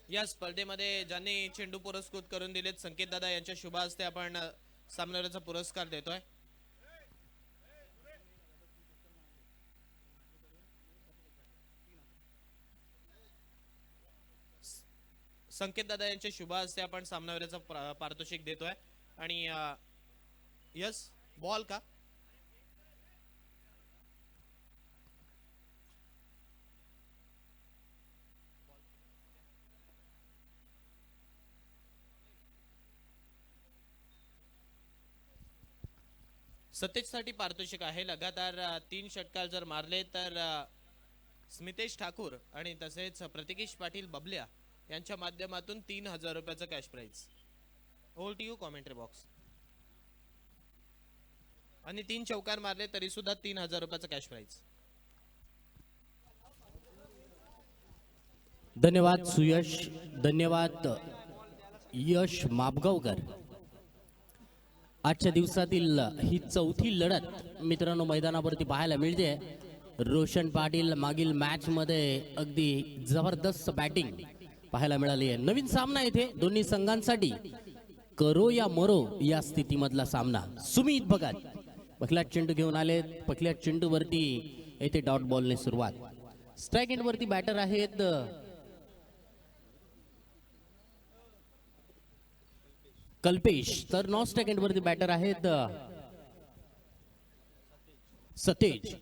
या स्पर्धेमध्ये ज्यांनी चेंडू पुरस्कृत करून दिलेत संकेत दादा यांच्या शुभ हस्ते आपण सामनावीराचा पुरस्कार देतोय. संकेत दादा यांच्या शुभ हस्ते आपण सामनावीराचा पारितोषिक देतोय. आणि यस बॉल का 27 साठी पारितोषिक आहे. लगातार 3 षटकार जर मारले तर स्मितेश ठाकूर आणि तसेच प्रतिकेश पाटील बबल्या यांच्या माध्यमातून 3000 रुपयाचं cash prize. Over to you commentary box. आणि 3 चौकार मारले तरी सुद्धा 3000 रुपयाचं कॅश प्राइज. धन्यवाद सुयश, धन्यवाद यश मापगावकर. आजच्या दिवसातील ही चौथी लढत मित्रांनो मैदानावरती पाहायला मिळते. रोशन पाटील मागील मॅच मध्ये अगदी जबरदस्त बॅटिंग पाहायला मिळाली आहे. नवीन सामना इथे दोन्ही संघांसाठी करो या मरो या स्थितीमधला सामना. सुमित भगत पहिला चेंडू घेऊन आले. पहिल्या चेंडूवरती येथे डॉट बॉलने सुरुवात. स्ट्राइक एंड वरती बॅटर आहेत कल्पेश, तर नॉन स्ट्राइक एंड वरती बॅटर आहेत सतेज.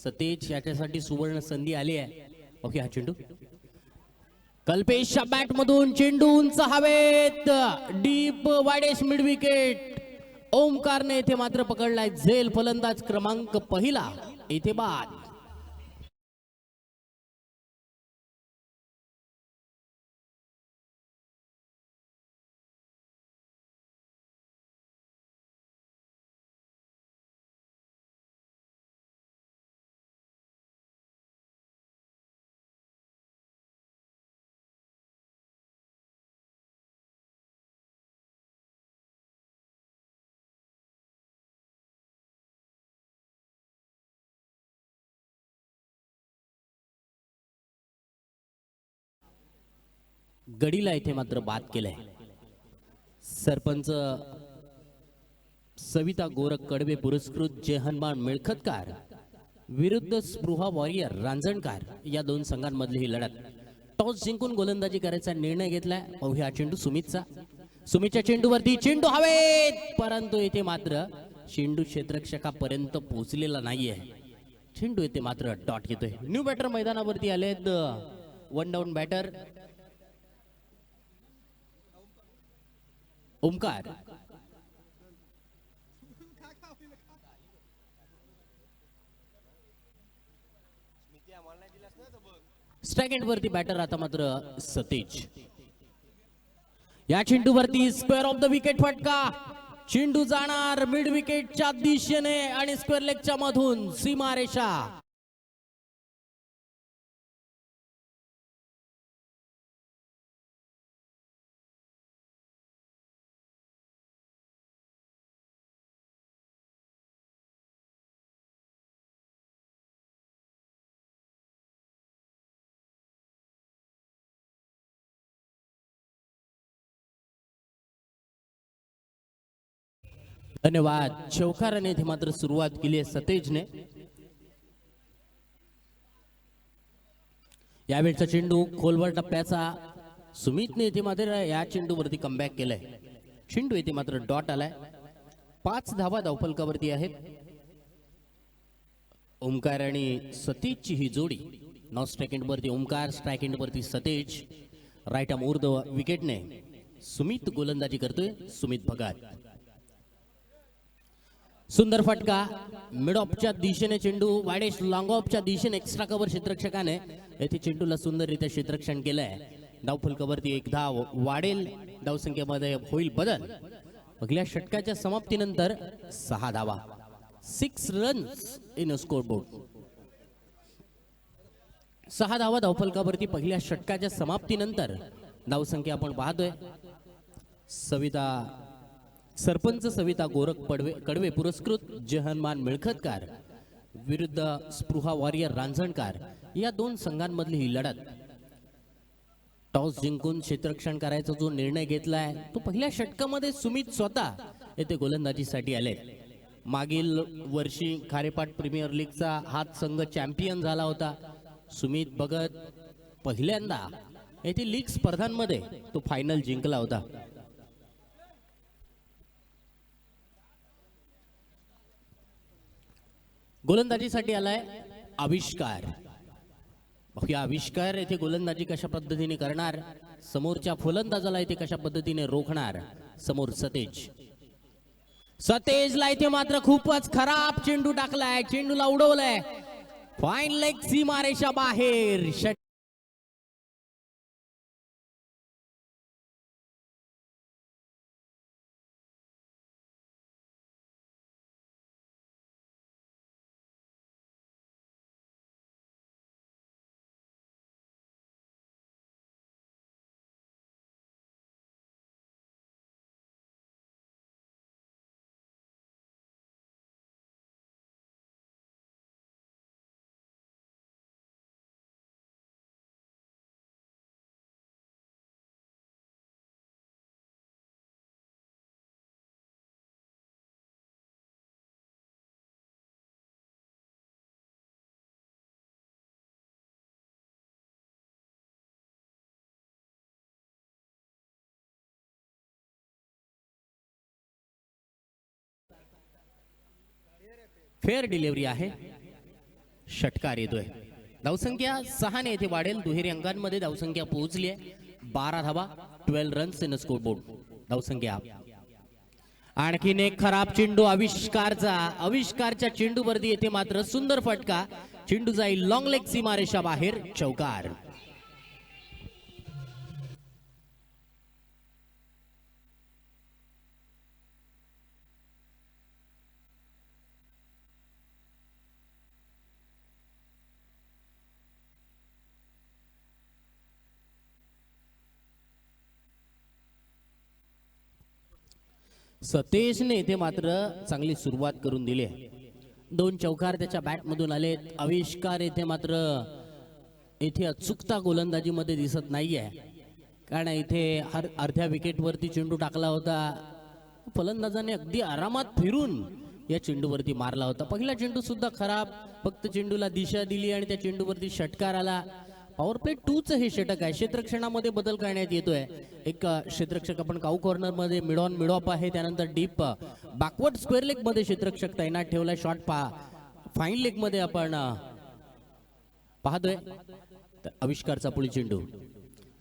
सतेज याच्यासाठी सुवर्ण संधी आली आहे. ओके हा चेंडू कल्पेशच्या बॅट मधून चेंडू उंच हवेत डीप वाडेस मिड विकेट. ओमकारने इथे मात्र पकडलाय झेल. फलंदाज क्रमांक पहिला इथे बाद. गडीला इथे मात्र बाद केलंय. सरपंच सविता गोरख कडवे पुरस्कृत जय हनुमान मिळखतकार विरुद्ध स्पृहा वॉरियर रांजणकार या दोन संघांमधली ही लढत. टॉस जिंकून गोलंदाजी करायचा निर्णय घेतलाय. हा चेंडू सुमितचा. सुमितच्या चेंडूवरती चेंडू हवेत, परंतु इथे मात्र चेंडू क्षेत्ररक्षकापर्यंत पोहोचलेला नाहीये. चेंडू इथे मात्र डॉट घेतोय. न्यू बॅटर मैदानावरती आलेत. One down batter Omkar. Strike end वरती बॅटर आता मात्र सतेज. या चेंडूवरती स्क्वेअर ऑफ द विकेट फटका. चेंडू जाणार मिड विकेटच्या दिशेने आणि स्क्वेअर लेगच्या मधून सीमारेषा. धन्यवाद. चौकाराने इथे मात्र सुरुवात केली आहे सतेजने. यावेळचा चेंडू खोलवर टप्प्याचा. सुमितने इथे मात्र या चेंडूवरती कमबॅक केलाय. चेंडू इथे मात्र डॉट आलाय. 5 धावा धावफलकावरती आहेत. ओमकार आणि सतेजची ही जोडी. नॉन स्ट्राइक एंड वरती ओमकार, स्ट्राइक एंड वरती सतेज. राईट आर्म ऊर्ध विकेटने सुमित गोलंदाजी करतोय. सुमित भगत. सुंदर फटका मिड ऑफच्या दिशेने चेंडू वाडेश लॉंग ऑफच्या दिशेने एक्स्ट्रा कव्हर क्षेत्ररक्षकाने येथे चेंडूला सुंदररित्या क्षेत्ररक्षण केलंय. धावफलकावरती 1 धाव वाढेल. धावसंख्येमध्ये होईल बदल. पहिल्या षटकाच्या समाप्तीनंतर 6 धावा. 6 runs in a score board. 6 धावा धावफलकावरती पहिल्या षटकाच्या समाप्तीनंतर. धावसंख्या आपण पाहतोय. सरपंच सविता गोरख कडवे पुरस्कृत जय हनुमान मिळखतकार विरुद्ध स्पृहा वॉरियर रांजणकार या दोन संघांमधली ही लढत. टॉस जिंकून क्षेत्ररक्षण करायचा जो निर्णय घेतलाय तो पहिल्या षटकामध्ये सुमित स्वतः येथे गोलंदाजीसाठी आले. मागील वर्षी खारेपाट प्रीमियर लीगचा हाच संघ चॅम्पियन झाला होता. सुमित भगत पहिल्यांदा येथे लीग स्पर्धांमध्ये तो फायनल जिंकला होता. गोलंदाजीसाठी आलाय आविष्कार. या आविष्कार येथे गोलंदाजी कशा पद्धतीने करणार, समोरच्या फलंदाजाला इथे कशा पद्धतीने रोखणार. समोर सतेज. सतेजला इथे मात्र खूपच खराब चेंडू टाकलाय, चेंडूला उडवलाय. फाईन लेग सीमारेषा बाहेर. फेअर डिलिव्हरी आहे. षटकार येतोय. धावसंख्या 6 ने येथे वाढेल. दुहेरी अंकांमध्ये धावसंख्या पोहोचली आहे. 12 धावा, 12 रन्स इन स्कोर बोर्ड. धावसंख्या. आणखीन एक खराब चेंडू आविष्कारचा. आविष्कारच्या चेंडूवरती येथे मात्र सुंदर फटका. चेंडू जाईल लॉंग लेग सीमारेषा बाहेर. चौकार. सतेजने इथे मात्र चांगली सुरुवात करून दिली आहे. 2 चौकार त्याच्या बॅट मधून आले. आविष्कार येथे मात्र येथे अचूकता गोलंदाजीमध्ये दिसत नाहीये, कारण इथे अर्ध्या विकेटवरती चेंडू टाकला होता. फलंदाजाने अगदी आरामात फिरून या चेंडूवरती मारला होता. पहिला चेंडू सुद्धा खराब. फक्त चेंडूला दिशा दिली आणि त्या चेंडूवरती षटकार आला. पॉवर प्ले 2चं हे षटक आहे. क्षेत्ररक्षणामध्ये बदल करण्यात येतोय. एक क्षेत्ररक्षक आपण काऊ कॉर्नर मध्ये मिड ऑन मिड ऑफ आहे. त्यानंतर डीप बॅकवर्ड स्क्वेअर लेग मध्ये क्षेत्ररक्षक तैनात ठेवलाय. शॉर्ट फाईन लेग मध्ये आपण पाहतोय. आविष्कारचा पुढील चेंडू.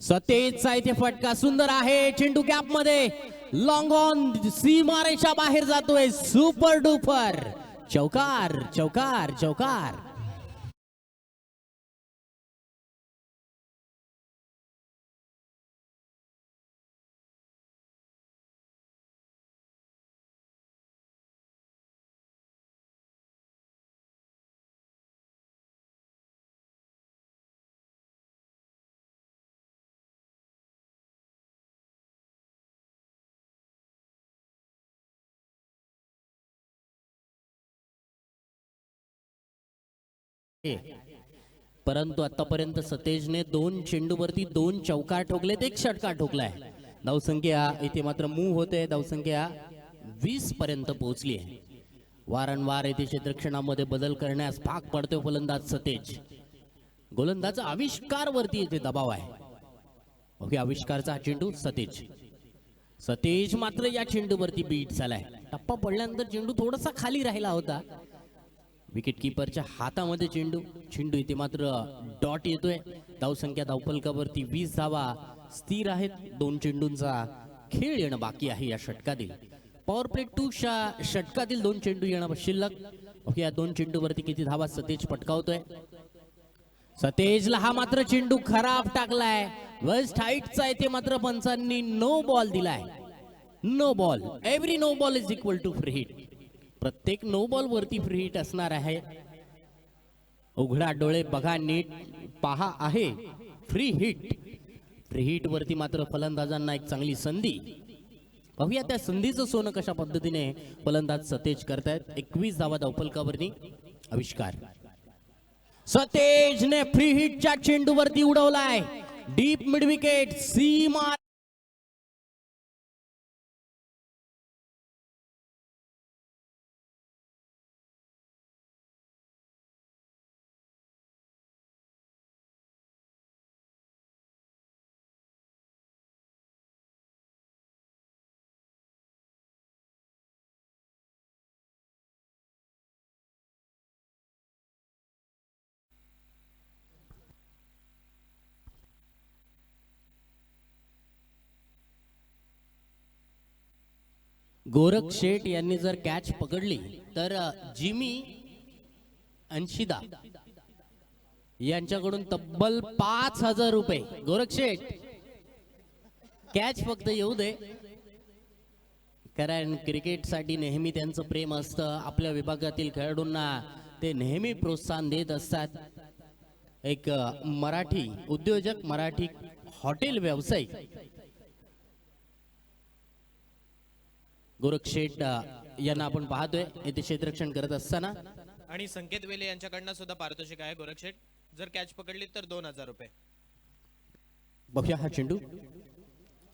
सतेजचा इथे फटका सुंदर आहे. चेंडू गॅप मध्ये लॉंग ऑन सीमारेषा बाहेर जातोय. Super duper. चौकार चौकार चौकार. परंतु आतापर्यंत सतेजने 2 चेंडूवरती 2 चौकार ठोकलेत, 1 षटकार ठोकलाय. धावसंख्या इथे मात्र मूव्ह होते. धावसंख्या 20 पर्यंत पोहोचली आहे. वारंवार येथे क्षेत्ररक्षणामध्ये बदल करण्यास भाग पडतोय फलंदाज सतेज. गोलंदाज आविष्कार वरती येथे दबाव आहे. ओके, आविष्कारचा चेंडू. सतेज मात्र या चेंडूवरती बीट झालाय. टप्पा पडल्यानंतर चेंडू थोडासा खाली राहिला होता. विकेट किपरच्या हातामध्ये चेंडू इथे मात्र डॉट येतोय. धावसंख्या धावफलकावरती 20 धावा स्थिर आहेत. 2 चेंडूंचा खेळ येणं बाकी आहे या षटकातील. पॉवर प्ले 2च्या षटकातील 2 चेंडू येणं शिल्लक. ओके, या 2 चेंडूवरती किती धावा सतेज पटकावतोय. सतेजला हा मात्र चेंडू खराब टाकलाय. वेस्ट हाईटचा इथे मात्र पंचांनी नो बॉल दिलाय. No ball. Every no ball is equal to free hit. प्रत्येक नो बॉल वरती फ्री हिट असणार आहे. उघडा डोळे बघा नीट पहा आहे फ्री हिट. फ्री हिट वरती मात्र फलंदाजांना एक चांगली संधी. पाहूया त्या संधीचं सोनं कशा पद्धतीने फलंदाज सतेज करतायत. 21 धावा धावफलकावरती. आविष्कार. सतेजने फ्री हिटच्या चेंडूवरती उडवलाय. डीप मिड विकेट सीमा गोरख शेठ यांनी जर कॅच पकडली तर जिमी अंशिदा यांच्याकडून तब्बल 5,000 रुपये. गोरख शेठ कॅच फक्त येऊ दे, कारण क्रिकेटसाठी नेहमी त्यांचं प्रेम असतं. आपल्या विभागातील खेळाडूंना ते नेहमी प्रोत्साहन देत असतात. एक मराठी उद्योजक, मराठी हॉटेल व्यावसायिक गोरख शेठ यांना आपण पाहतोय येथे क्षेत्ररक्षण करत असताना. आणि संकेत वेले यांच्याकडनं सुद्धा पारितोषिक आहे. गोरख शेठ जर कॅच पकडली तर 2,000 रुपये. बघूया हा चेंडू,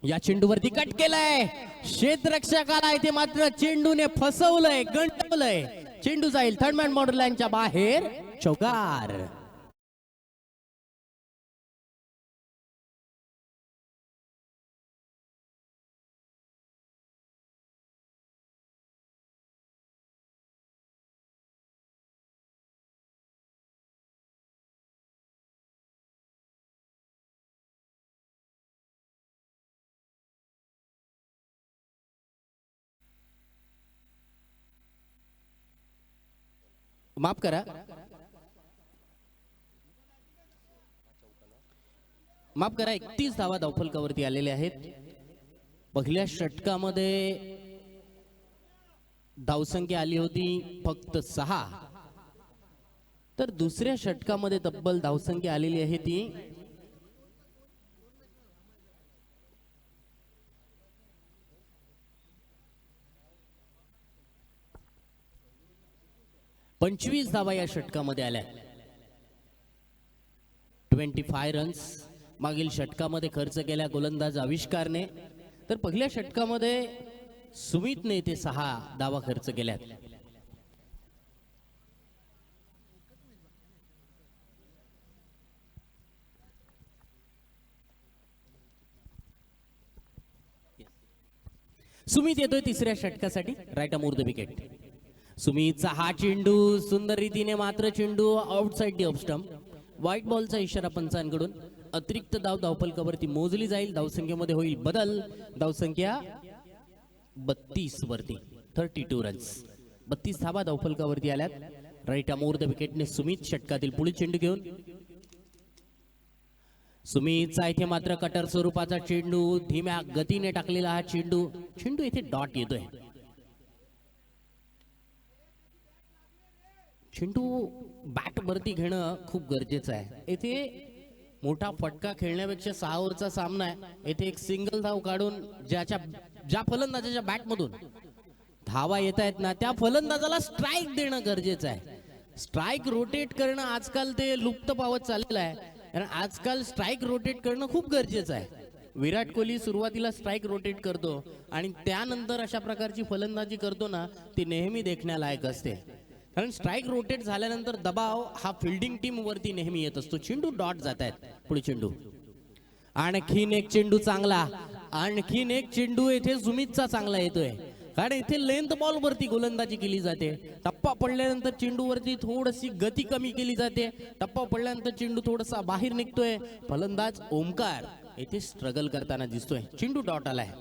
या चेंडूवरती कट केलाय क्षेत्ररक्षकाला. इथे मात्र चेंडूने फसवलंय, गंटवलंय. चेंडू जाईल थर्ड मॅन बॉर्डर लाईनच्या बाहेर, चौकार. माफ करा, माफ करा, 31 धावा धावफलकावरती आलेले आहेत. पहिल्या षटकामध्ये धावसंख्या आली होती फक्त 6, तर दुसऱ्या षटकामध्ये तब्बल धावसंख्या आलेली आहे ती 25 धावा या षटकामध्ये आल्या. 25 रन्स मागील षटकामध्ये खर्च केल्या गोलंदाज आविष्कारने, तर पहिल्या षटकामध्ये सुमितने इथे 6 धावा खर्च केल्यात. सुमित येतोय तिसऱ्या षटकासाठी. Right arm over the wicket. सुमितचा हा चेंडू सुंदर रीतीने मात्र चेंडू outside the off stump. Wide बॉलचा इशारा पंचांकडून. अतिरिक्त धाव धावफलकावरती मोजली जाईल. धावसंख्येमध्ये होईल बदल. धावसंख्या 32 वरती, 32 रन्स. 32 धावा धावफलकावरती आल्यात. राईट अमोर द विकेटने सुमित षटकातील पुढील चेंडू घेऊन. सुमितचा इथे मात्र कटर स्वरूपाचा चेंडू, धीम्या गतीने टाकलेला हा चेंडू. चेंडू इथे डॉट येतोय. चेंडू बॅट वरती घेणं खूप गरजेचं आहे. येथे मोठा फटका खेळण्यापेक्षा 6 ओव्हरचा सामना आहे. येथे एक सिंगल धाव काढून ज्या फलंदाजाच्या बॅट मधून धावा येत आहेत ना, त्या फलंदाजाला स्ट्राईक देणं गरजेचं आहे. स्ट्राईक रोटेट करणं आजकाल ते लुप्त पावत चाललेलं आहे. कारण आजकाल स्ट्राईक रोटेट करणं खूप गरजेचं आहे. विराट कोहली सुरुवातीला स्ट्राईक रोटेट करतो आणि त्यानंतर अशा प्रकारची फलंदाजी करतो ना, ती नेहमी देखण्यालायक असते. कारण स्ट्राईक रोटेट झाल्यानंतर दबाव हा फिल्डिंग टीम वरती नेहमी येत असतो. चेंडू डॉट जात आहेत. पुढे चेंडू, आणखीन एक चेंडू चांगला, आणखीन एक चेंडू येथे सुमितचा चांगला येतोय. कारण इथे लेंथ बॉल वरती गोलंदाजी केली जाते. टप्पा पडल्यानंतर चेंडूवरती थोडीशी गती कमी केली जाते. टप्पा पडल्यानंतर चेंडू थोडासा बाहेर निघतोय. फलंदाज ओमकार येथे स्ट्रगल करताना दिसतोय. चेंडू डॉट आलाय.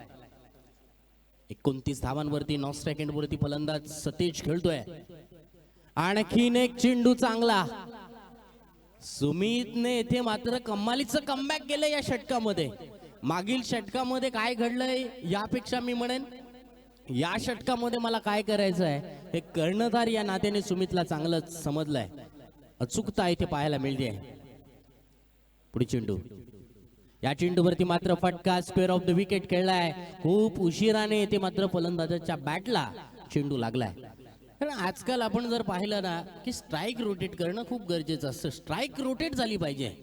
29 धावांवरती 9 सेकंडवरती फलंदाज सतेज खेळतोय. आणखीन एक चेंडू चांगला. सुमितने येथे मात्र कमालीचं कमबॅक केलं या षटकामध्ये. मागील षटकामध्ये काय घडलंय यापेक्षा मी म्हणेन या षटकामध्ये मला काय करायचं आहे हे कर्णधार या नात्याने सुमितला चांगलं समजलंय. अचूकता इथे पाहायला मिळते. पुढे चेंडू, या चेंडूवरती मात्र फटका, स्क्वेअर ऑफ द विकेट खेळलाय. खूप उशिराने येथे मात्र फलंदाजाच्या बॅटला चेंडू लागलाय. कारण आजकाल आपण जर पाहिलं ना की स्ट्राईक रोटेट करणं खूप गरजेचं असतं. स्ट्राईक रोटेट झाली पाहिजे.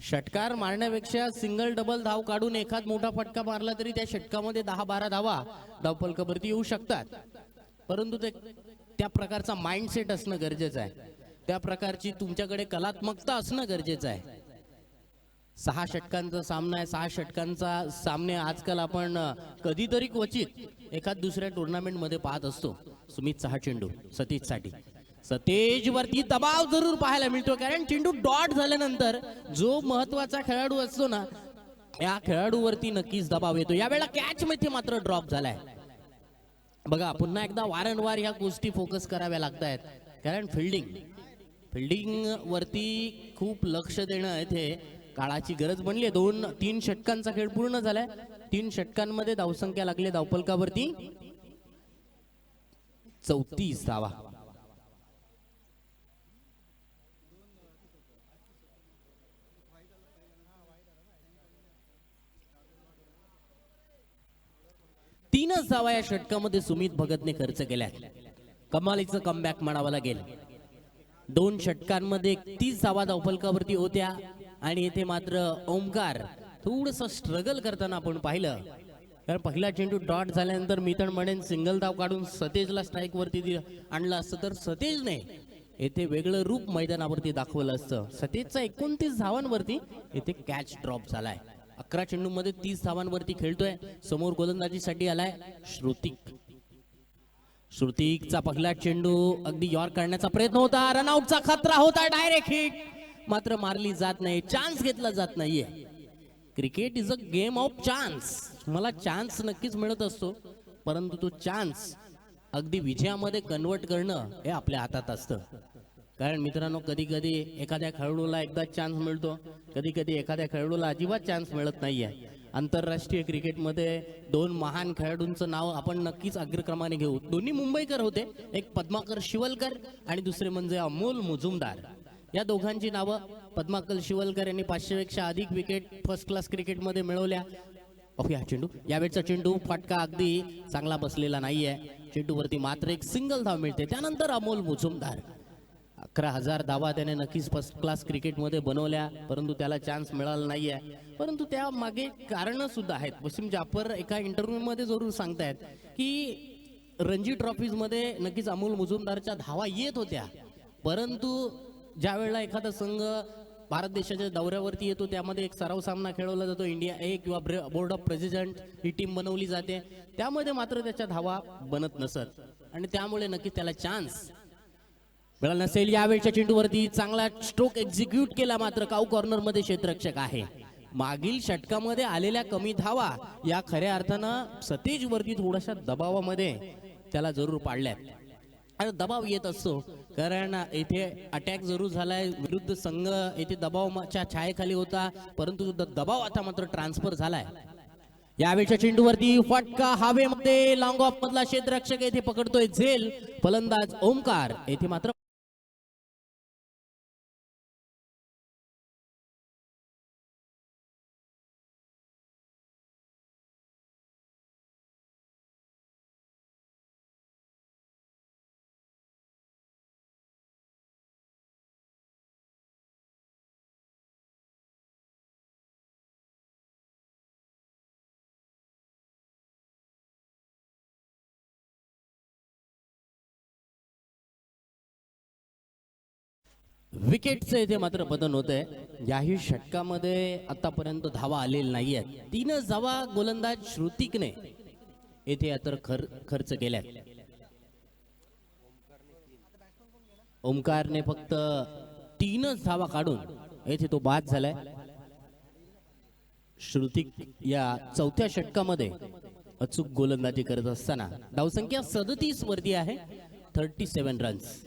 षटकार मारण्यापेक्षा सिंगल डबल धाव काढून एखाद मोठा फटका मारला तरी त्या षटकामध्ये 10-12 धावा धावफलकावरती येऊ शकतात. परंतु त्या प्रकारचा माइंडसेट असणं गरजेचं आहे. त्या प्रकारची तुमच्याकडे कलात्मकता असणं गरजेचं आहे. 6 षटकांचा सामना आहे. 6 षटकांचा सामने आजकाल आपण कधीतरी क्वचित एखाद दुसऱ्या टुर्नामेंट मध्ये पाहत असतो. सुमितचा हा चेंडू सतीशसाठी, सतेज वरती दबाव जरूर पाहायला मिळतो, कारण चेंडू डॉट झाल्यानंतर जो महत्वाचा खेळाडू असतो ना, या खेळाडूवरती नक्कीच दबाव येतो. यावेळेला कॅच मध्ये मात्र ड्रॉप झालाय. बघा, पुन्हा एकदा वारंवार ह्या गोष्टी फोकस कराव्या लागत आहेत, कारण फिल्डिंग वरती खूप लक्ष देणं इथे काळाची गरज बनली आहे. 2-3 षटकांचा खेळ पूर्ण झालाय. 3 षटकांमध्ये धावसंख्या लागली धावफलकावरती 34 धावा. तीनच धावा या षटकामध्ये सुमित भगतने खर्च केल्या. कमालीचं कमबॅक म्हणावं लागेल. 2 षटकांमध्ये 30 धावा धावफलकावरती होत्या आणि येथे मात्र ओमकार थोडस स्ट्रगल करताना आपण पाहिलं. कारण पहिला चेंडू डॉट झाल्यानंतर मी तर म्हणेन सिंगल धाव काढून सतेजला स्ट्राईक वरती आणलं असतं तर सतेजने येथे वेगळं रूप मैदानावरती दाखवलं असतं. सतेजचा 29 धावांवरती येथे कॅच ड्रॉप झालाय. 11 चेंडूमध्ये 30 धावांवरती खेळतोय. समोर गोलंदाजीसाठी आलाय श्रुतिकचा पहिला चेंडू अगदी यॉर्क करण्याचा प्रयत्न होता. रनआउटचा खतरा होता. डायरेक्ट हिट मात्र मारली जात नाही. चान्स घेतला जात नाहीये. Cricket is a game of chance. मला चान्स नक्कीच मिळत असतो, परंतु तो चान्स अगदी विजयामध्ये कन्वर्ट करणं हे आपल्या हातात असतं. कारण मित्रांनो, कधी कधी एखाद्या खेळाडूला एकदा चान्स मिळतो, कधी कधी एखाद्या खेळाडूला अजिबात चान्स मिळत नाहीये. आंतरराष्ट्रीय क्रिकेटमध्ये 2 महान खेळाडूंचं नाव आपण नक्कीच अग्रक्रमाने घेऊ. दोन्ही मुंबईकर होते. एक पद्माकर शिवलकर आणि दुसरे म्हणजे अमोल मुजुमदार. या दोघांची नावं. पद्माकर शिवलकर यांनी 500 पेक्षा अधिक विकेट फर्स्ट क्लास क्रिकेटमध्ये मिळवल्या. हा चेंडू, यावेळचा चेंडू फटका अगदी चांगला बसलेला नाहीये. चेंडूवरती मात्र एक सिंगल धाव मिळते. त्यानंतर अमोल मुजुमदार 11,000 धावा त्याने नक्कीच फर्स्ट क्लास क्रिकेटमध्ये बनवल्या, परंतु त्याला चान्स मिळाला नाहीये. परंतु त्या मागे कारण सुद्धा आहेत. वसीम जाफर एका इंटरव्ह्यू मध्ये जरूर सांगतायत की रणजी ट्रॉफीज मध्ये नक्कीच अमोल मुजुमदारच्या धावा येत होत्या, परंतु ज्या वेळेला एखादा संघ भारत देशाच्या दौऱ्यावरती येतो त्यामध्ये एक सराव सामना खेळवला जातो. इंडिया ए किंवा board of president he team बनवली जाते, त्यामध्ये मात्र त्याच्या धावा बनत नसत आणि त्यामुळे नक्कीच त्याला चान्स मिळाला नसेल. यावेळच्या चेंडूवरती चांगला स्ट्रोक एक्झिक्यूट केला, मात्र काऊ कॉर्नर मध्ये क्षेत्ररक्षक आहे. मागील षटकामध्ये आलेल्या कमी धावा या खऱ्या अर्थानं सतेज वरती थोड्याशा दबावामध्ये त्याला जरूर पाडल्यात. आणि दबाव येत असतो, कारण येथे अटॅक जरूर झालाय. विरुद्ध संघ येथे दबावाच्या छायेखाली होता, परंतु दबाव आता मात्र ट्रान्सफर झालाय. यावेळच्या चेंडूवरती फटका हवेमध्ये. लॉंग ऑफ मधला क्षेत्ररक्षक येथे पकडतोय झेल. फलंदाज ओमकार येथे मात्र विकेटचं येथे मात्र बदल होत आहे. याही षटकामध्ये आतापर्यंत धावा आलेल्या नाही आहेत. 3च धावा गोलंदाज श्रुतिकने येथे आता खर्च केल्यात. ओमकारने फक्त 3च धावा काढून येथे तो बाद झालाय. श्रुतिक या 4थ्या षटकामध्ये अचूक गोलंदाजी करत असताना धावसंख्या 37 वरती आहे. 37 रन्स.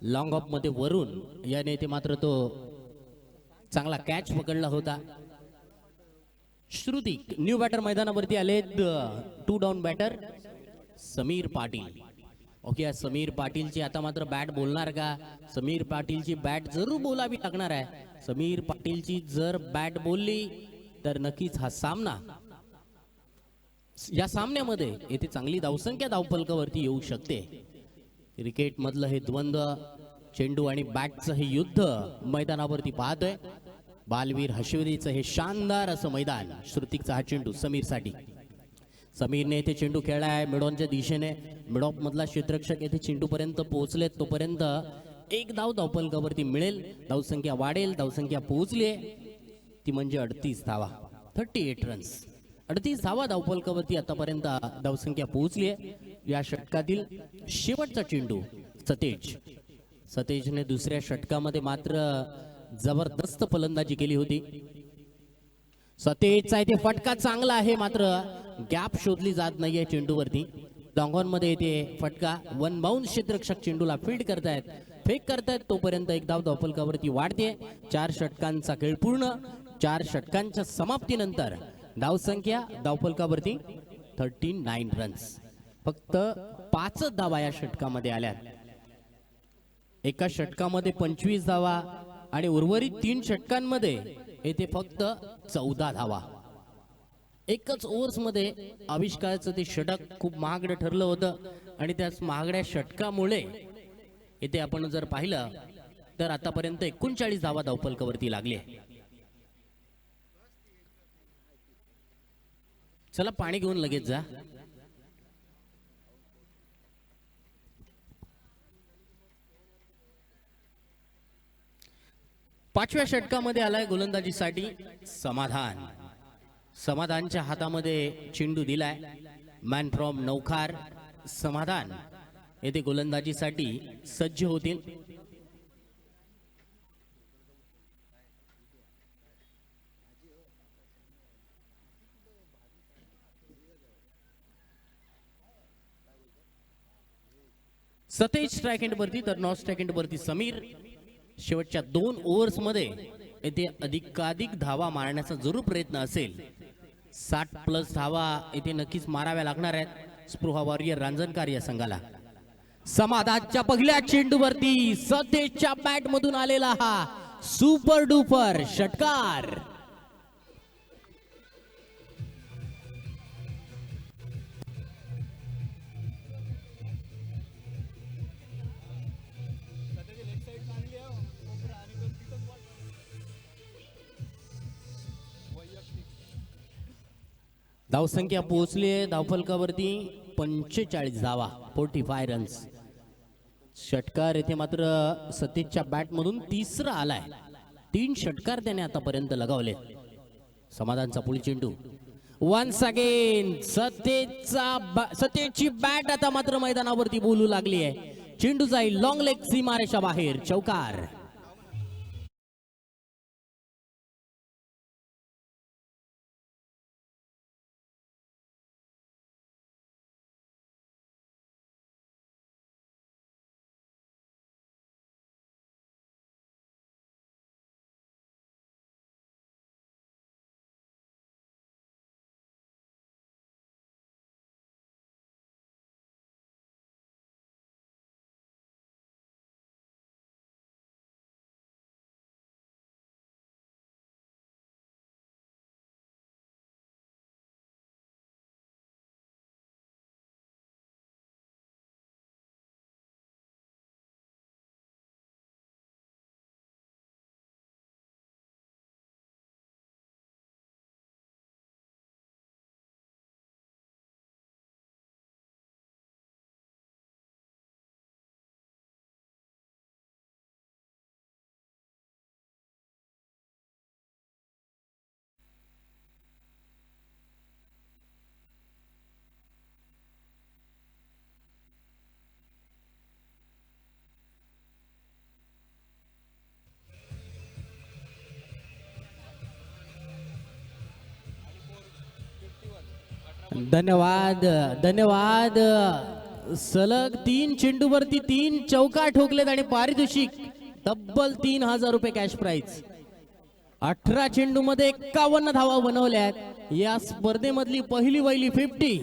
लॉंग ऑफ मध्ये वरून याने ते मात्र तो चांगला कॅच पकडला होता. श्रुतिक न्यू बॅटर मैदानावरती आले. 2 down batter Sameer Patil. Okay, Sameer पाटीलची आता मात्र बॅट बोलणार का? समीर पाटीलची बॅट जरूर बोलावी लागणार आहे. समीर पाटीलची जर बॅट बोलली तर नक्कीच हा सामना, या सामन्यामध्ये येथे चांगली धावसंख्या धावफलकावरती येऊ शकते. क्रिकेट मधलं हे द्वंद्व, चेंडू आणि बॅटचं हे युद्ध मैदानावरती पाहतोय. बालवीर हशिवरीचं हे शानदार असं मैदान. श्रुतिकचा हा चेंडू समीरसाठी. समीरने येथे चेंडू खेळलाय मिडॉनच्या दिशेने. मिडॉप मधला क्षेत्ररक्षक येथे चेंडूपर्यंत पोहोचले तोपर्यंत एक धाव धावफलकावरती मिळेल. धावसंख्या वाढेल. धावसंख्या पोहोचली ती म्हणजे 38 धावा. 38 रन्स. 38 धावा धावफलकावरती आतापर्यंत धावसंख्या पोहोचली आहे. या षटकातील शेवटचा चेंडू सतेजने दुसऱ्या षटकामध्ये मात्र जबरदस्त फलंदाजी केली होती. सतेजचा इथे फटका चांगला आहे मात्र गॅप शोधली जात नाहीये चेंडूवरती. लॉंगॉन मध्ये इथे फटका. वन बाउंड क्षेत्ररक्षक चेंडूला फील्ड करतायत, फेक करतायत तोपर्यंत एक धाव धावफलकावरती वाढते. 4 षटकांचा खेळ पूर्ण. 4 षटकांच्या समाप्तीनंतर धावसंख्या धावफलकावरती 39 रन्स. फक्त 5 धावा या षटकामध्ये आल्या. एका षटकामध्ये 25 धावा आणि उर्वरित 3 षटकांमध्ये येथे फक्त 14 धावा. एकच ओव्हर्स मध्ये आविष्काराचं ते षटक खूप महागडं ठरलं होतं आणि त्याच महागड्या षटकामुळे येथे आपण जर पाहिलं तर आतापर्यंत 39 धावा धावफलकावरती लागले. चला पाणी घेऊन लगेच जा. पाचव्या षटकामध्ये आलाय गोलंदाजीसाठी समाधानच्या हातामध्ये चेंडू दिलाय. मॅन फ्रॉम नौखार समाधान येथे गोलंदाजीसाठी सज्ज होतील. सतेज स्ट्राइक एंड वरती तर नॉन स्ट्राइक एंड वरती समीर. शेवटच्या 2 ओव्हर्स मध्ये येथे अधिकाधिक धावा मारण्याचा जरूर प्रयत्न असेल. 60+ धावा येथे नक्कीच माराव्या लागणार आहेत स्पृहा वॉरियर रांजणकार या संघाला. समाधानच्या पहिल्या चेंडूवरती सतेजच्या बॅट मधून आलेला हा सुपर डुपर षटकार. धावसंख्या पोहोचली आहे धावफलकावरती 45 धावा. 45 रन्स. षटकार येथे मात्र सतेजच्या बॅट मधून तिसरा आलाय. 3 षटकार त्याने आतापर्यंत लगावले. समाधानचा पुढील चेंडू वन्स अगेन सतेजची बॅट आता मात्र मैदानावरती बोलू लागली आहे. चेंडू जाईल लॉंग लेग सीमारेषा बाहेर. चौकार. धन्यवाद. सलग 3 चेंडूवरती 3 चौका ठोकलेत आणि पारितोषिक तब्बल 3000 रुपये कॅश प्राइज. 18 चेंडू मध्ये 51 धावा बनवल्यात. या स्पर्धेमधली पहिली 50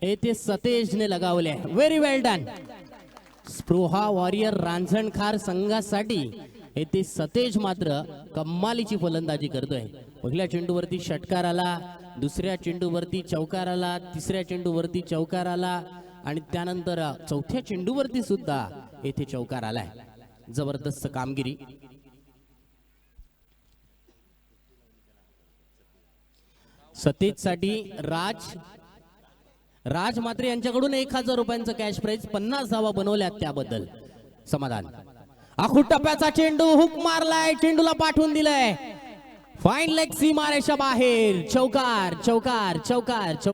येथे सतेजने लगावल्या. व्हेरी वेल डन. स्पृहा वॉरियर रांजणखार संघासाठी येथे सतेज मात्र कमालीची फलंदाजी करतोय. पहिल्या चेंडूवरती षटकार आला, दुसऱ्या चेंडूवरती चौकार आला, तिसऱ्या चेंडूवरती चौकार आला आणि त्यानंतर चौथ्या चेंडूवरती सुद्धा येथे चौकार आलाय. जबरदस्त कामगिरी. सतेज साठी राज मात्रे यांच्याकडून 1000 रुपयांचं कॅश प्राइज, 50 धावा बनवल्यात त्याबद्दल समाधान. आखूड टप्प्याचा चेंडू हुक मारलाय, चेंडूला पाठवून दिलाय, फाईन लेग सीमारेषा बाहेर, चौकार चौकार चौकार चौकार.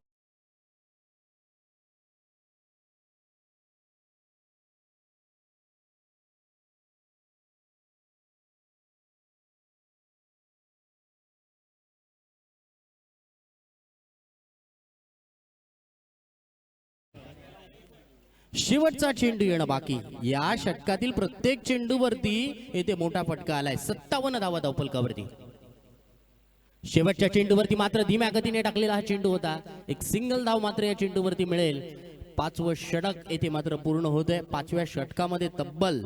शेवटचा चेंडू येणं बाकी. या षटकातील प्रत्येक चेंडूवरती येथे मोठा फटका आलाय. 57 धावा धावफलकावरती. शेवटच्या चेंडूवरती मात्र धीम्या गतीने टाकलेला हा चेंडू होता. एक सिंगल धाव मात्र या चेंडूवरती मिळेल. 5वं षटक येथे मात्र पूर्ण होत आहे. 5व्या षटकामध्ये तब्बल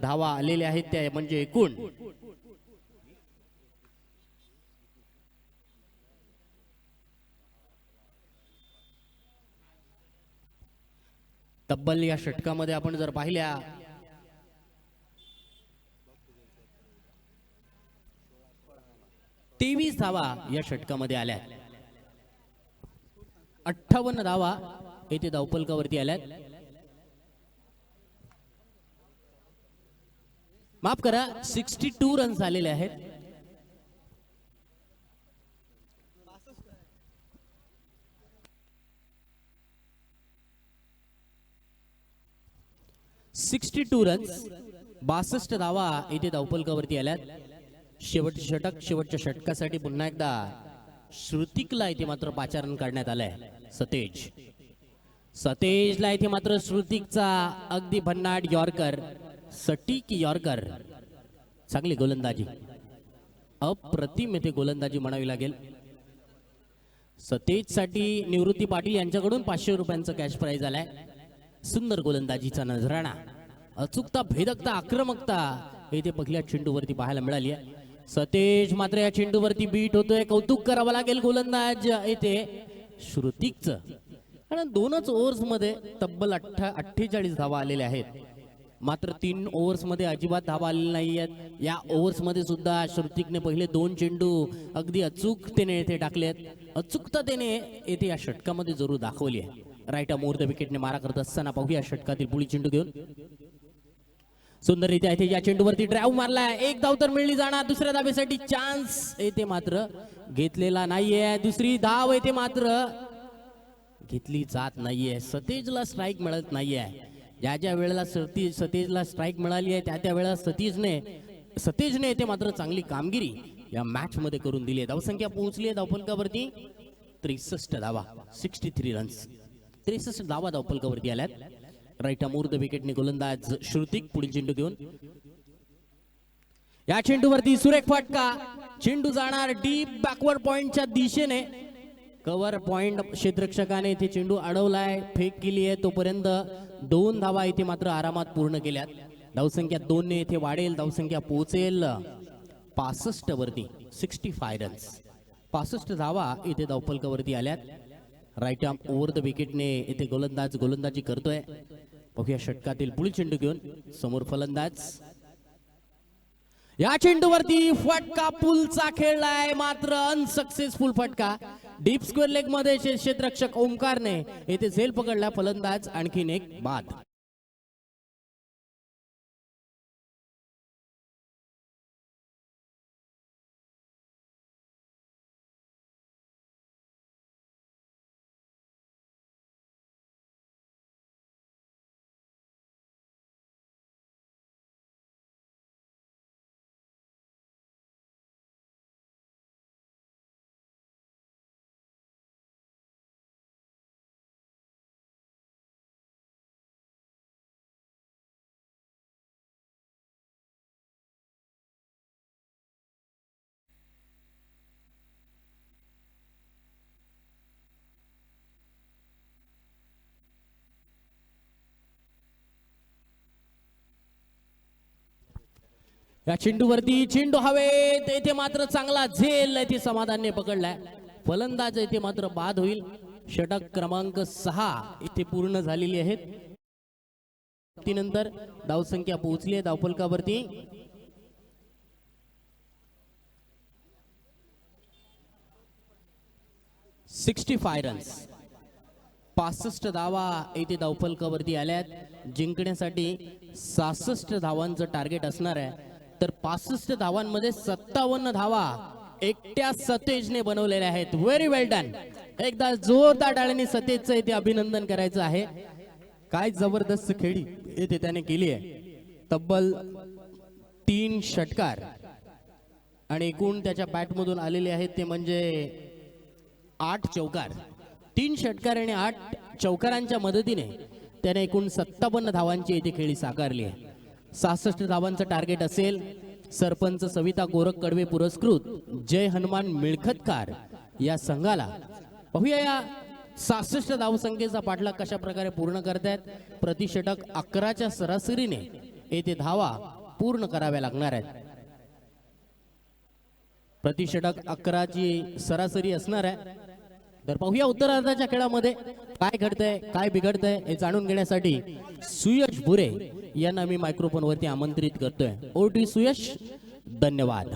धावा आलेल्या आहेत, त्या म्हणजे एकूण तब्बल या षटकामध्ये आपण जर पाहिल्या 23 धावा या षटकामध्ये आल्या. 58 धावा येथे धावफलकावरती आल्यात. माफ करा, 62 रन्स आलेले आहेत. रन्स, 62 धावा इथे धावफलकावरती आल्यात. शेवटचे षटक, शेवटच्या षटकासाठी पुन्हा एकदा श्रुतिकला इथे मात्र पाचारण काढण्यात आलंय. सतेजला इथे मात्र श्रुतिकचा अगदी भन्नाट यॉर्कर, सटीक यॉर्कर, चांगली गोलंदाजी, अप्रतिम इथे गोलंदाजी म्हणावी लागेल. सतेज साठी निवृत्ती पाटील यांच्याकडून 500 रुपयांचं कॅश प्राइज आलाय. सुंदर गोलंदाजीचा नजराणा, अचूकता, भेदकता, आक्रमकता इथे पहिल्या चेंडूवरती पाहायला मिळाली आहे. सतेज मात्र या चेंडूवरती बीट होतोय. कौतुक करावं लागेल गोलंदाज येथे श्रुतिकचं. कारण 2च ओव्हर्स मध्ये तब्बल 48 धावा आलेल्या आहेत. मात्र 3 ओव्हर्स मध्ये अजिबात धावा आलेल्या नाही आहेत. या ओव्हर्स मध्ये सुद्धा श्रुतिकने पहिले 2 चेंडू अगदी अचूकतेने येथे टाकलेत. अचूकतातेने येथे या षटकामध्ये जरूर दाखवली आहे. राईट मोर द विकेटने मारा करत असताना पाहूया षटकातील पुढील चेंडू घेऊन. सुंदररित्या इथे या चेंडूवरती ड्राइव्ह मारलाय. 1 धाव तर मिळली जाणार. दुसऱ्या धावेसाठी चान्स येथे मात्र घेतलेला नाहीये. दुसरी धाव येथे मात्र घेतली जात नाहीये. सतेजला स्ट्राईक मिळत नाहीये. ज्या वेळेला सतेजला स्ट्राईक मिळाली आहे त्या वेळेला सतेजने येथे मात्र चांगली कामगिरी या मॅच मध्ये करून दिली आहे. धावसंख्या पोहोचली आहे धावफलकावरती 63 धावा, 63 रन्स, 63 धावा धावफलकावरती आल्यात. राईट अमोर द विकेटने गोलंदाज श्रुतिक पुढील चेंडू घेऊन. या चेंडूवरती सुरेख फटका. चेंडू जाणार डीप बॅकवर्ड पॉइंटच्या दिशेने. कव्हर पॉइंट क्षेत्ररक्षकाने इथे चेंडू अडवलाय, फेक केली आहे. तोपर्यंत 2 धावा इथे मात्र आरामात पूर्ण केल्यात. धावसंख्या 2 ने इथे वाढेल. धावसंख्या पोहोचेल 65 वरती. 65 रन्स, 65 धावा इथे धावफलकावरती आल्यात. राईट आर्म ओव्हर द विकेटने इथे गोलंदाजी करतोय. बघूया षटकातील पुढील चेंडू घेऊन. समोर फलंदाज. या चेंडूवरती फटका पुलचा खेळलाय, मात्र अनसक्सेसफुल फटका. डीप स्क्वेअर लेग मध्ये क्षेत्ररक्षक ओमकारने येथे झेल पकडला. फलंदाज आणखीन एक बाद. या चेंडूवरती चेंडू हवेत. येथे मात्र चांगला झेल येथे समाधानने पकडलाय. फलंदाज येथे मात्र बाद होईल. षटक क्रमांक 6 इथे पूर्ण झालेली आहेत. नंतर धावसंख्या पोहोचली आहे धावफलकावरती. 65 रन्स. 65 धावा येथे धावफलकावरती आल्यात. जिंकण्यासाठी 66 धावांचं टार्गेट असणार आहे. तर 65 धावांमध्ये 57 धावा एकट्या सतेजने बनवलेल्या आहेत. व्हेरी वेल डन. एकदा जोरदार टाळ्यांनी सतेजचं इथे अभिनंदन करायचं आहे. काय जबरदस्त खेळी येथे त्याने केली आहे. तब्बल 3 षटकार आणि एकूण त्याच्या बॅटमधून आलेले आहेत ते म्हणजे 8 चौकार. 3 षटकार आणि 8 चौकारांच्या मदतीने त्याने एकूण 57 धावांची येथे खेळी साकारली आहे. 66 धावांचं टार्गेट असेल. सरपंच सविता गोरख कडवे पुरस्कृत जय हनुमान मिळखतकार या संघाला. पाहूया या 66 धावसंख्येचा पाठलाग कशा प्रकारे पूर्ण करतायत. प्रतिषटक 11च्या सरासरीने येथे धावा पूर्ण कराव्या लागणार आहेत. प्रतिषटक 11ची सरासरी असणार आहे. तर पाहूया उत्तरार्धाच्या खेळामध्ये काय घडतंय काय बिघडतंय हे जाणून घेण्यासाठी सुयश भुरे यांना मी मायक्रोफोन वरती आमंत्रित करतोय. ओटी सुयश. धन्यवाद.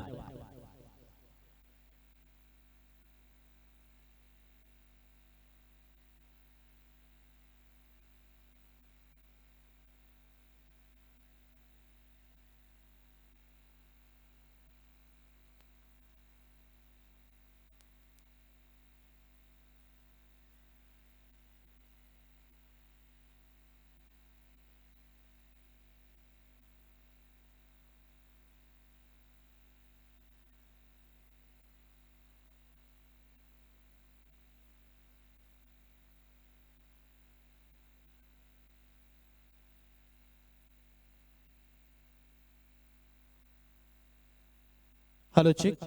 Hello check.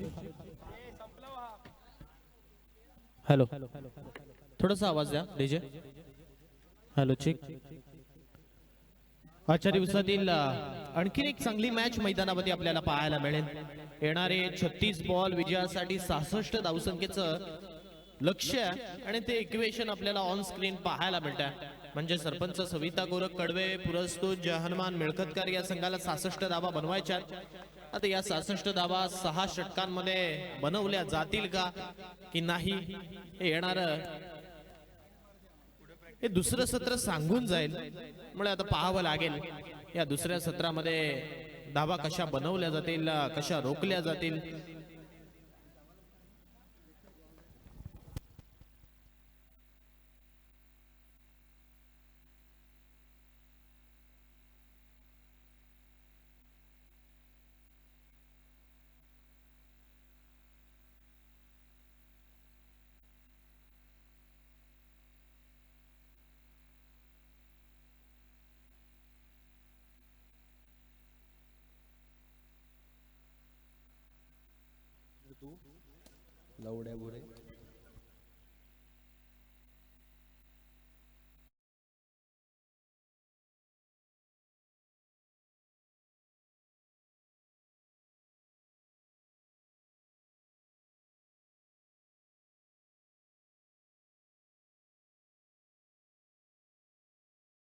हॅलो थोडासा आवाज द्या डीजे. Hello check. आजच्या दिवसातील आणखी एक चांगली मॅच मैदानामध्ये आपल्याला पाहायला मिळेल. येणारे 36 बॉल विजयासाठी 66 धावसंख्येचं लक्ष्य आहे आणि ते इक्वेशन आपल्याला ऑन स्क्रीन पाहायला मिळतं. म्हणजे सरपंच सविता गोरख कडवे पुरस्कृत जय हनुमान मिळखतकार या संघाला 66 धावा बनवायच्या. आता या 66 धावा 6 षटकांमध्ये बनवल्या जातील का की नाही हे येणार हे दुसरं सत्र सांगून जाईल. मुळे आता पाहावं लागेल या दुसऱ्या सत्रामध्ये धावा कशा बनवल्या जातील कशा रोखल्या जातील. लवड्या भुरे.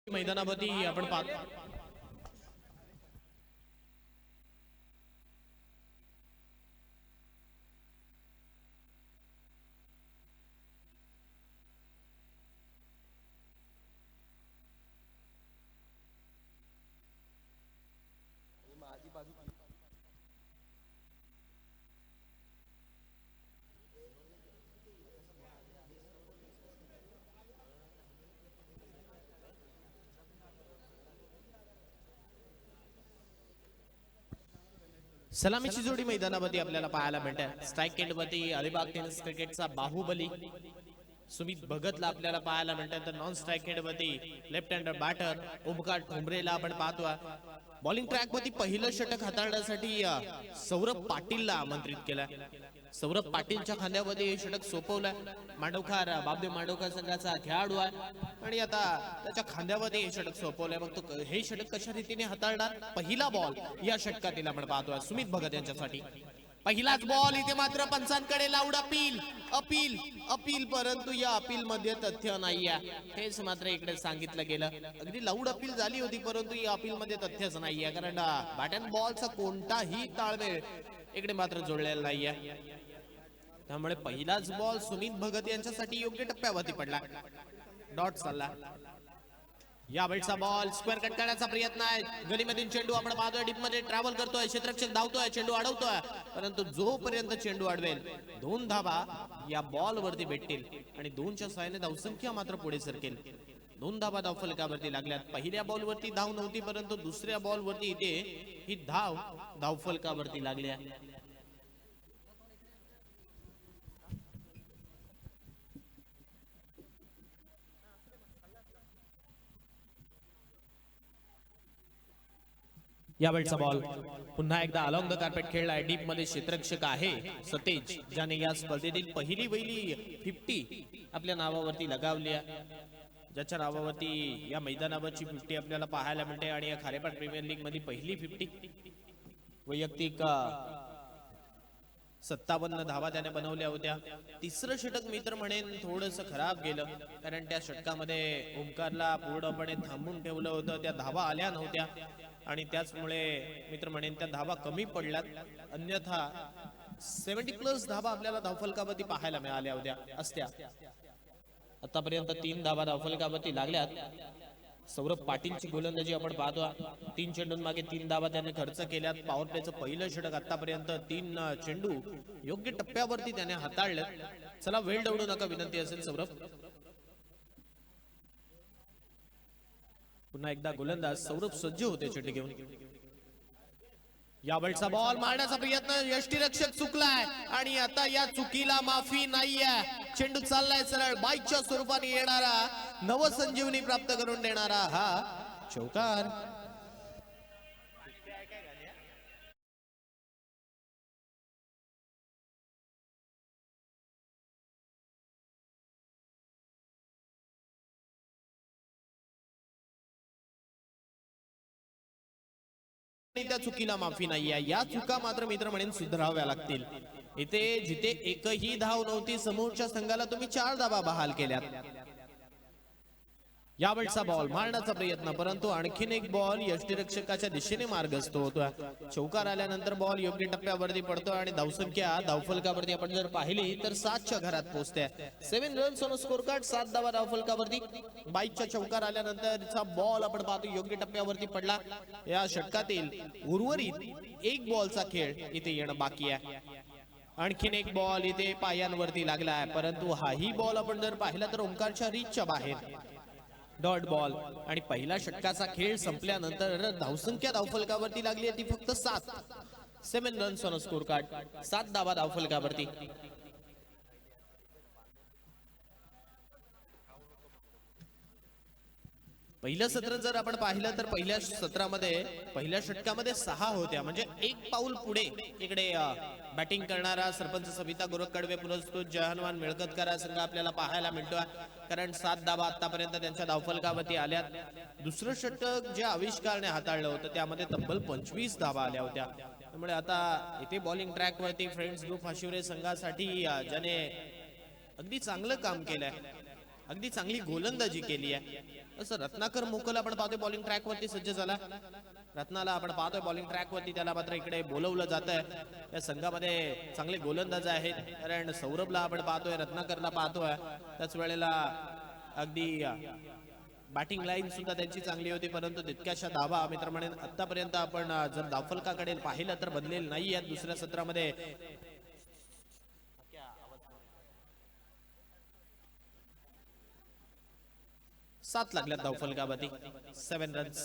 मैदानावरती आपण पाहतो सलामीची जोडी मैदानावरती आपल्याला पाहायला मिळते. स्ट्राईक एंडवरती अलिबाग टेनिस क्रिकेटचा बाहुबली सुमित भगतला आपल्याला पाहायला मिळतात. तर नॉन स्ट्राईक एंडवरती लेफ्ट हँडर बॅटर ओमकार ठोंबरेला आपण पाहतोय. बॉलिंग ट्रॅक वरती पहिलं षटक हाताळण्यासाठी सौरभ पाटीलला आमंत्रित केलंय. सौरभ पाटीलच्या खांद्यावरती हे षटक सोपवलंय. मांडवकार बाबदेव मांडवकर संघाचा खेळाडू आहे आणि आता त्याच्या खांद्यावरती हे षटक सोपवलंय. मग तो हे षटक कशा रीतीने हाताळणार. पहिला बॉल या षटकातील आपण पाहतोय सुमित भगत यांच्यासाठी. पहिलाच बॉल. इथे मात्र पंचांकडे लाऊड अपील अपील अपील परंतु या अपील मध्ये तथ्य नाहीये. हेच मात्र इकडे सांगितलं गेलं. अगदी लाऊड अपील झाली होती परंतु या अपील मध्ये तथ्यच नाहीये. कारण बॅट अँड बॉलचा कोणताही ताळमेळ इकडे मात्र जोडलेला नाहीये. त्यामुळे पहिलाच बॉल सुमित भगत यांच्यासाठी योग्य टप्प्यावरती पडला. डॉट चालला. या वेळचा बॉल स्क्वेअर कट करण्याचा प्रयत्न आहे. गलीमधील चेंडू आपण पाहतोय, डीप मध्ये ट्रॅव्हल करतोय, क्षेत्ररक्षक धावतोय, चेंडू अडवतोय, परंतु जोपर्यंत चेंडू अडवेल 2 धावा या बॉल वरती भेटतील आणि 2च्या सहाय्याने धावसंख्या मात्र पुढे सरकेल. 2 धावा धावफलकावरती लागल्यात. पहिल्या बॉल वरती धाव नव्हती, परंतु दुसऱ्या बॉल वरती इथे ही धाव धावफलकावरती लागल्या. यावेळचा बॉल पुन्हा एकदा अलॉंग द कार्पेट खेळलाय. डीप मध्ये क्षेत्ररक्षक आहे सतेज, ज्याने या स्पर्धेतील पहिली 50 आपल्या नावावरती लगावली आहे, ज्याच्या नावावरती या मैदानावरची 50 आपल्याला पाहायला मिळते. आणि या खारेपाट प्रीमियर लीग मध्ये पहिली 50 वैयक्तिक 57 धावा त्याने बनवल्या होत्या. तिसरं षटक मी तर म्हणेन थोडंसं खराब गेलं, कारण त्या षटकामध्ये ओमकारला पूर्णपणे थांबून ठेवलं होतं. त्या धावा आल्या नव्हत्या आणि त्याचमुळे मित्र म्हणेन त्या धावा कमी पडल्यात. अन्यथा 70+ धावा आपल्याला धावफलकावरती पाहायला मिळाल्या होत्या असत्या. आतापर्यंत 3 धावा धावफलकावरती लागल्यात. सौरभ पाटीलची गोलंदाजी आपण पाहतो. 3 चेंडूंमागे 3 धावा त्याने खर्च केल्यात. पॉवर प्लेचं पहिलं षटक आतापर्यंत 3 चेंडू योग्य टप्प्यावरती त्याने हाताळले. चला वेळ दवडू नका विनंती असेल सौरभ. पुन्हा एकदा गोलंदाज सौरभ सज्ज होते चेंडू घेऊन. यावेळचा बॉल मारण्याचा प्रयत्न, यष्टीरक्षक चुकलाय आणि आता या चुकीला माफी नाहीये. चेंडू चाललाय सरळ बाईकच्या स्वरूपाने येणारा, नवसंजीवनी प्राप्त करून देणारा हा चौकार. त्या चुकीला माफी नाही आहे. या चुका मात्र मित्र म्हणेन सुधाराव्या लागतील. इथे जिथे एकही धाव नव्हती, समोरच्या संघाला तुम्ही 4 धावा बहाल केल्यात. यावेळचा बॉल मारण्याचा प्रयत्न, परंतु आणखीन एक बॉल यष्टीरक्षकाच्या दिशेने मार्गस्थ होतोय. चौकार आल्यानंतर बॉल योग्य टप्प्यावरती पडतो आणि धावसंख्या धावफलकावरती आपण जर पाहिली तर 7च्या घरात पोहोचते. 7 रन्स ऑन स्कोर कार्ड, 7 धावा धावफलकावरती. बाईकच्या चौकार आल्यानंतरचा बॉल आपण पाहतो योग्य टप्प्यावरती पडला. या षटकातील उर्वरित 1 बॉलचा खेळ इथे येणं बाकी आहे. आणखीन एक बॉल इथे पायांवरती लागलाय, परंतु हाही बॉल आपण जर पाहिला तर ओंकारच्या रीचच्या बाहेर. Dot ball. आणि पहिला षटकाचा खेळ संपल्यानंतर धावसंख्या धावफलकावरती लागली आहे ती फक्त 7 रन्स ऑन स्कोर कार्ड, 7 धावा धावफलकावरती. पहिलं सत्र जर आपण पाहिलं तर पहिल्या षटकामध्ये 6 होत्या, म्हणजे 1 पाऊल पुढे इकडे बॅटिंग करणारा सरपंच सविता गोरख कडवे पुरस्कृत जहानवान मिळकतकार संघ आपल्याला पाहायला मिळतोय, कारण 7 धावा आतापर्यंत त्यांच्या धावफलकावरती आल्यात. दुसरं षटक जे आविष्कारने हाताळलं होतं त्यामध्ये तब्बल 25 धावा आल्या होत्या. त्यामुळे आता इथे बॉलिंग ट्रॅक वरती फ्रेंड्स ग्रुप हाशिवरे संघासाठी ज्याने अगदी चांगलं काम केलंय, अगदी चांगली गोलंदाजी केली आहे, असं रत्नाकर मोकल आपण पाहतोय बॉलिंग ट्रॅक वरती सज्ज झाला. रत्नाला आपण पाहतोय बॉलिंग ट्रॅक वरती, त्याला मात्र इकडे बोलवलं जात आहे. या संघामध्ये चांगले गोलंदाज आहेत, कारण सौरभला आपण पाहतोय, रत्नाकरला पाहतोय, त्याच वेळेला अगदी बॅटिंग लाईन सुद्धा त्यांची चांगली होती, परंतु तितक्याशा धावा मित्र म्हणेन आतापर्यंत आपण जर धावफलकाकडे पाहिलं तर बदलेल नाही आहेत. दुसऱ्या सत्रामध्ये 7 लागल्यात धावफलकावरती, 7 रन्स.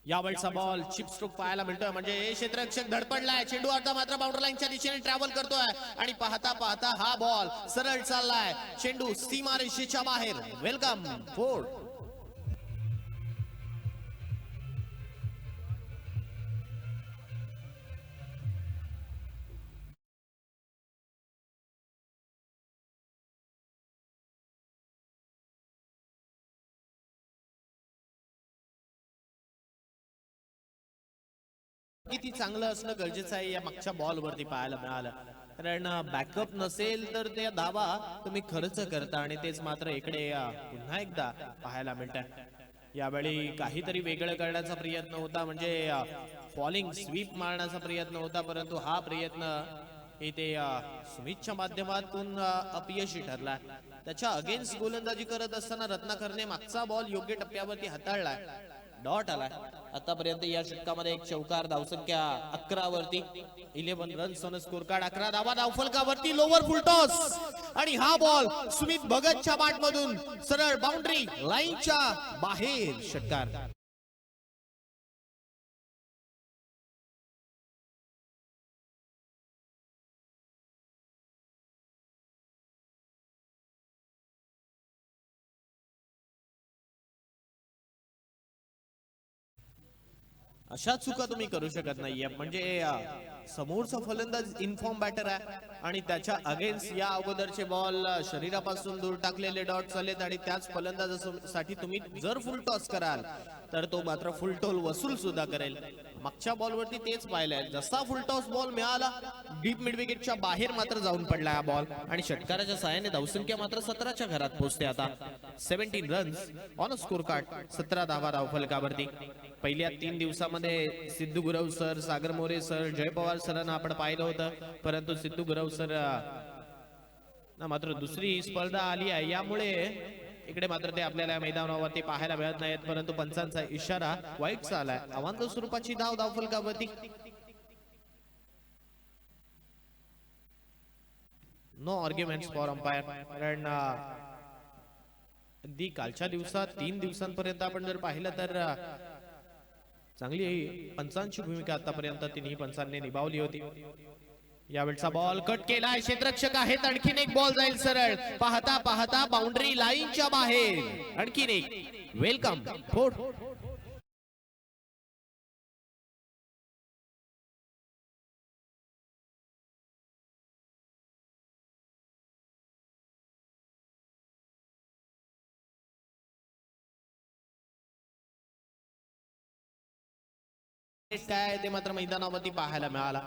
यावेळचा बॉल चिप स्ट्रोक पाहायला मिळतोय, म्हणजे क्षेत्ररक्षक धडपडलाय. चेंडू आता मात्र बाउंड्री लाईनच्या दिशेने ट्रॅव्हल करतोय आणि पाहता पाहता हा बॉल सरळ चाललाय. चेंडू सीमारेषेच्या बाहेर. Welcome Ford. किती चांगलं असणं गरजेचं आहे या मागच्या बॉल वरती पाहायला मिळालं, कारण बॅकअप नसेल तर त्या धावा तुम्ही खर्च करता आणि तेच मात्र इकडे पुन्हा एकदा पाहायला मिळतात. यावेळी काहीतरी वेगळं करण्याचा प्रयत्न होता, म्हणजे फॉलिंग स्वीप मारण्याचा प्रयत्न होता, परंतु हा प्रयत्न इथे स्मिथच्या माध्यमातून अपयशी ठरला. त्याच्या अगेन्स्ट गोलंदाजी करत असताना रत्नाकरने मागचा बॉल योग्य टप्प्यावरती हाताळलाय, डॉट आलाय. आतापर्यंत या षटकामध्ये एक चौकार, धावसंख्या 11 वरती, 11 रन्स ऑन स्कोर कार्ड, 11 धावा धावफलकावरती, लोवर फुलटॉस आणि हा बॉल सुमित भगतच्या बॅट मधून सरळ बाउंड्री लाईनच्या बाहेर, षटकार. अशा चुका तुम्ही करू शकत नाहीये. म्हणजे समोरचा फलंदाज इन्फॉर्म बॅटर आहे आणि त्याच्या अगेन्स्ट या अगोदरचे बॉल शरीरापासून दूर टाकलेले डॉट्स आलेत आणि त्याच फलंदाजासाठी तुम्ही जर फुल टॉस कराल तर तो मात्र फुल टोल वसूल सुद्धा करेल. मागच्या बॉलवरती तेच पाहिलंय, जसा फुल टॉस बॉल मिळाला डीप मिड विकेटच्या बाहेर मात्र जाऊन पडला हा बॉल आणि षटकाराच्या साहाय्याने धावसंख्या मात्र 17च्या घरात पोहोचते. आता 17 runs on a score card, 17 धावा धावफलकावरती. पहिल्या 3 दिवसामध्ये सिद्धू गुरव सर, सागर मोरे सर, जय पवार सरांना आपण पाहिलं होतं, परंतु सिद्धू गुरव सर ना मात्र दुसरी स्पर्धा आली आहे, यामुळे इकडे मात्र ते आपल्याला मैदानावरती पाहायला मिळत नाहीत. परंतु पंचांचा इशारा वाईटचा आलाय. अवांत स्वरूपाची धाव धावफलकावरती. No arguments for umpire. कारण अगदी कालच्या दिवसात 3 दिवसांपर्यंत आपण जर पाहिलं तर चांगली पंचांची भूमिका आतापर्यंत तिन्ही पंचांनी निभावली होती. यावेळचा बॉल कट केलाय, क्षेत्ररक्षक आहेत, आणखीन एक बॉल जाईल सरळ, पाहता पाहता बाउंड्री लाईनच्या बाहेर. आणखीन एक वेलकम फोर. काय ते मात्र मैदानावरती पाहायला मिळाला.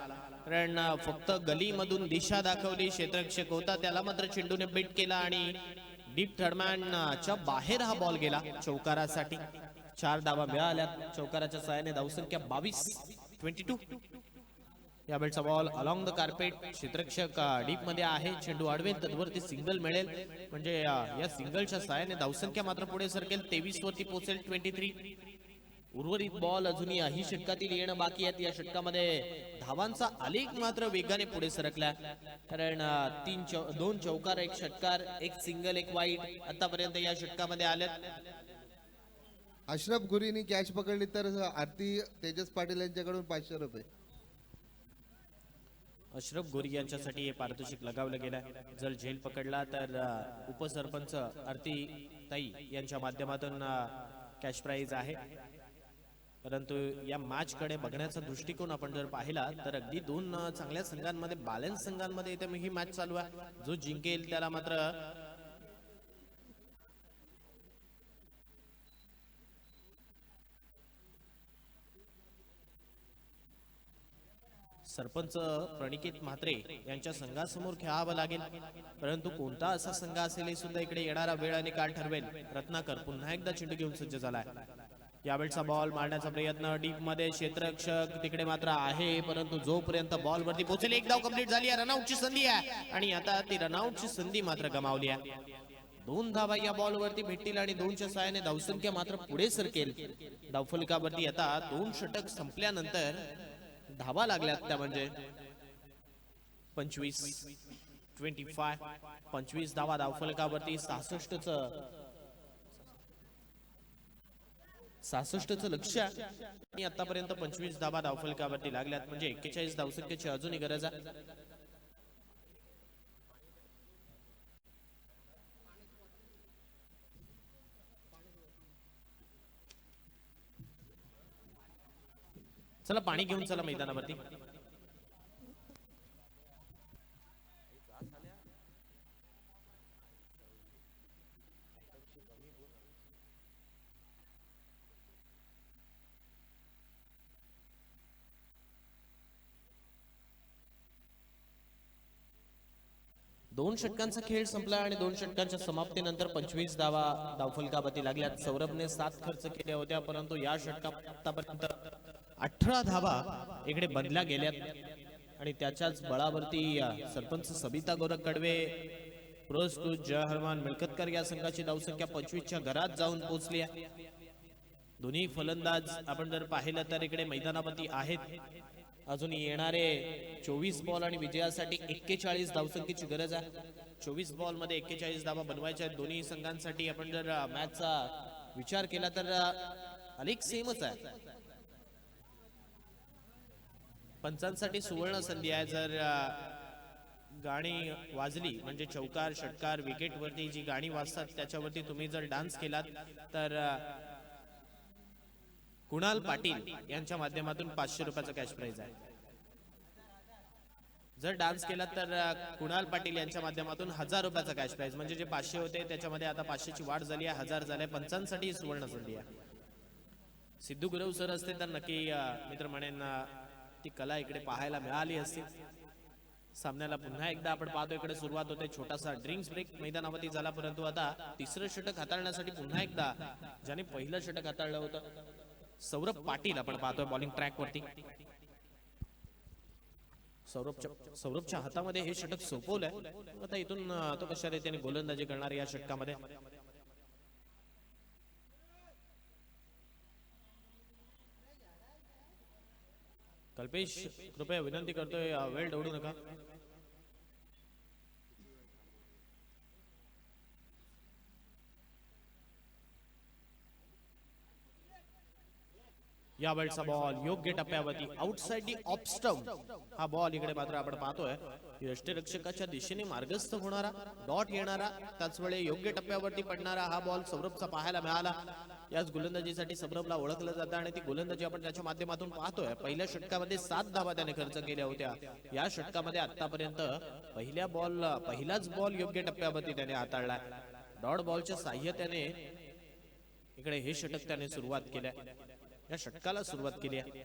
कारण फक्त गलीमधून दिशा दाखवली, क्षेत्ररक्षक होता त्याला मात्र चेंडूने बीट केला आणि डीप थर्डमॅनच्या बाहेर हा बॉल गेला चौकारासाठी. 4 धावा मिळाल्या चौकाराच्या साहाय्याने. धावसंख्या 22. यावेळचा बॉल अलॉंग द कार्पेट, क्षेत्ररक्षक डीप मध्ये आहे, चेंडू अडवेल तद्वरती सिंगल मिळेल. म्हणजे या सिंगलच्या साहाय्याने धावसंख्या मात्र पुढे सरकेल, 23 वरती पोहोचेल, 23. उर्वरित बॉल अजूनही ही षटकातील येणं बाकी आहेत. या षटकामध्ये धावांचा आलेख मात्र वेगाने पुढे सरकला, कारण 2 चौकार, 1 षटकार, 1 सिंगल, 1 वाईट आतापर्यंत या षटकामध्ये आल्यात. अशरफ गुरीनी कॅच पकडली तर आरती तेजस पाटील यांच्याकडून 500 रुपये. अशरफ गोरी यांच्यासाठी हे पारितोषिक लगावलं गेलं. जर झेल पकडला तर उपसरपंच आरती ताई यांच्या माध्यमातून कॅश प्राइज आहे. परंतु या मॅच कडे बघण्याचा दृष्टिकोन आपण जर पाहिला तर अगदी 2 चांगल्या संघांमध्ये, बॅलन्स संघांमध्ये इथे ही मॅच चालू आहे. जो जिंकेल त्याला मात्र सरपंच प्रणिकेत म्हात्रे यांच्या संघासमोर खेळावं लागेल. परंतु कोणता असा संघ असेल हे सुद्धा इकडे येणारा वेळ आणि काळ ठरवेल. रत्नाकर पुन्हा एकदा चेंडू घेऊन सज्ज झालाय. यावेळचा बॉल मारण्याचा प्रयत्न डीप मध्ये, क्षेत्ररक्षक तिकडे मात्र आहे, परंतु जोपर्यंत बॉल वरती पोहोचेल, एक धाव कंप्लीट झाली आहे, रनआउटची संधी आहे आणि आता ती रनआउटची संधी मात्र गमावली आहे. 2 धावा या बॉल वरती भेटतील आणि 2च्या साहाय्याने धावसंख्या मात्र पुढे सरकेल. धावफलकावरती आता 2 षटक संपल्यानंतर धावा लागल्यात, त्या म्हणजे 25 धावा धावफलकावरती. 66चं लक्ष आणि आतापर्यंत 25 धावा धावफलकावरती लागल्यात, म्हणजे 41 धावसंख्येची अजूनही गरज आहे. चला पाणी घेऊन चला मैदानावरती. दोन षटकांचा खेळ संपला आणि 2 षटकांच्या समाप्तीनंतर 25 धावा धावफलकावरती लागल्यात. सौरभने 7 खर्च केल्या होत्या, परंतु या षटकात आतापर्यंत 18 धावा इकडे बदल्या गेल्यात. आणि त्याच्याच बळावरती सरपंच सबिता गोरख कडवे पुरस्कृत जय हनुमान मिळकतकर या संघाची धावसंख्या 25च्या घरात जाऊन पोहोचली आहे. दोन्ही फलंदाज आपण जर पाहिलं तर इकडे मैदानावरती आहेत. अजून येणारे 24 बॉल आणि विजयासाठी 41 धावसंख्येची गरज आहे. 24 बॉल मध्ये 41 धावा बनवायच्या आहेत दोन्ही संघांसाठी. आपण जर मॅचचा विचार केला तर अनेक सेमच आहे. पंचांसाठी सुवर्ण संधी आहे. जर गाणी वाजली म्हणजे चौकार षटकार विकेट वरती जी गाणी वाजतात त्याच्यावरती तुम्ही जर डान्स केलात तर कुणाल पाटील यांच्या माध्यमातून 500 रुपयाचा कॅश प्राइज आहे. जर डान्स केला तर कुणाल पाटील यांच्या माध्यमातून 1000 रुपयाचा कॅश प्राइज, म्हणजे जे 500 होते त्याच्यामध्ये आता 500ची वाढ झाली आहे, 1000 झाले. पंचांसाठी सुवर्ण संधी आहे. सिद्धू गुरव सर असते तर नक्की मित्र म्हणेन ती कला इकडे पाहायला मिळाली असती. सामन्याला पुन्हा एकदा आपण पाहतो इकडे सुरुवात होते. छोटासा ड्रिंक्स ब्रेक मैदानावरती झाला, परंतु आता तिसरं षटक हाताळण्यासाठी पुन्हा एकदा ज्याने पहिलं षटक हाताळलं होतं सौरभ पाटील आपण पाहतोय बॉलिंग ट्रॅक वरती. सौरभच्या हातामध्ये हे षटक सोपवलंय. आता इथून तो कशा रीतीने गोलंदाजी करणार या षटकामध्ये. कल्पेश कृपया विनंती करतोय वेळ दौडू नका. या वेळचा बॉल योग्य टप्प्यावरती आउटसाइड दी ऑफ स्टंप. हा बॉल इकडे मात्र आपण पाहतोय यष्टीरक्षकाच्या दिशेने मार्गस्थ होणारा डॉट येणारा त्याच वेळी योग्य टप्प्यावरती पडणारा हा बॉल सौरभचा पाहायला मिळाला. याच गोलंदाजीसाठी सौरभला ओळखलं जातं आणि ती गोलंदाजी आपण त्याच्या माध्यमातून पाहतोय. पहिल्या षटकामध्ये 7 धावा त्याने खर्च केल्या होत्या. या षटकामध्ये आतापर्यंत पहिलाच बॉल योग्य टप्प्यावरती त्याने हाताळला. डॉट बॉलच्या साह्याने इकडे हे षटक त्याने सुरुवात केल्या, या षटकाला सुरुवात केली आहे.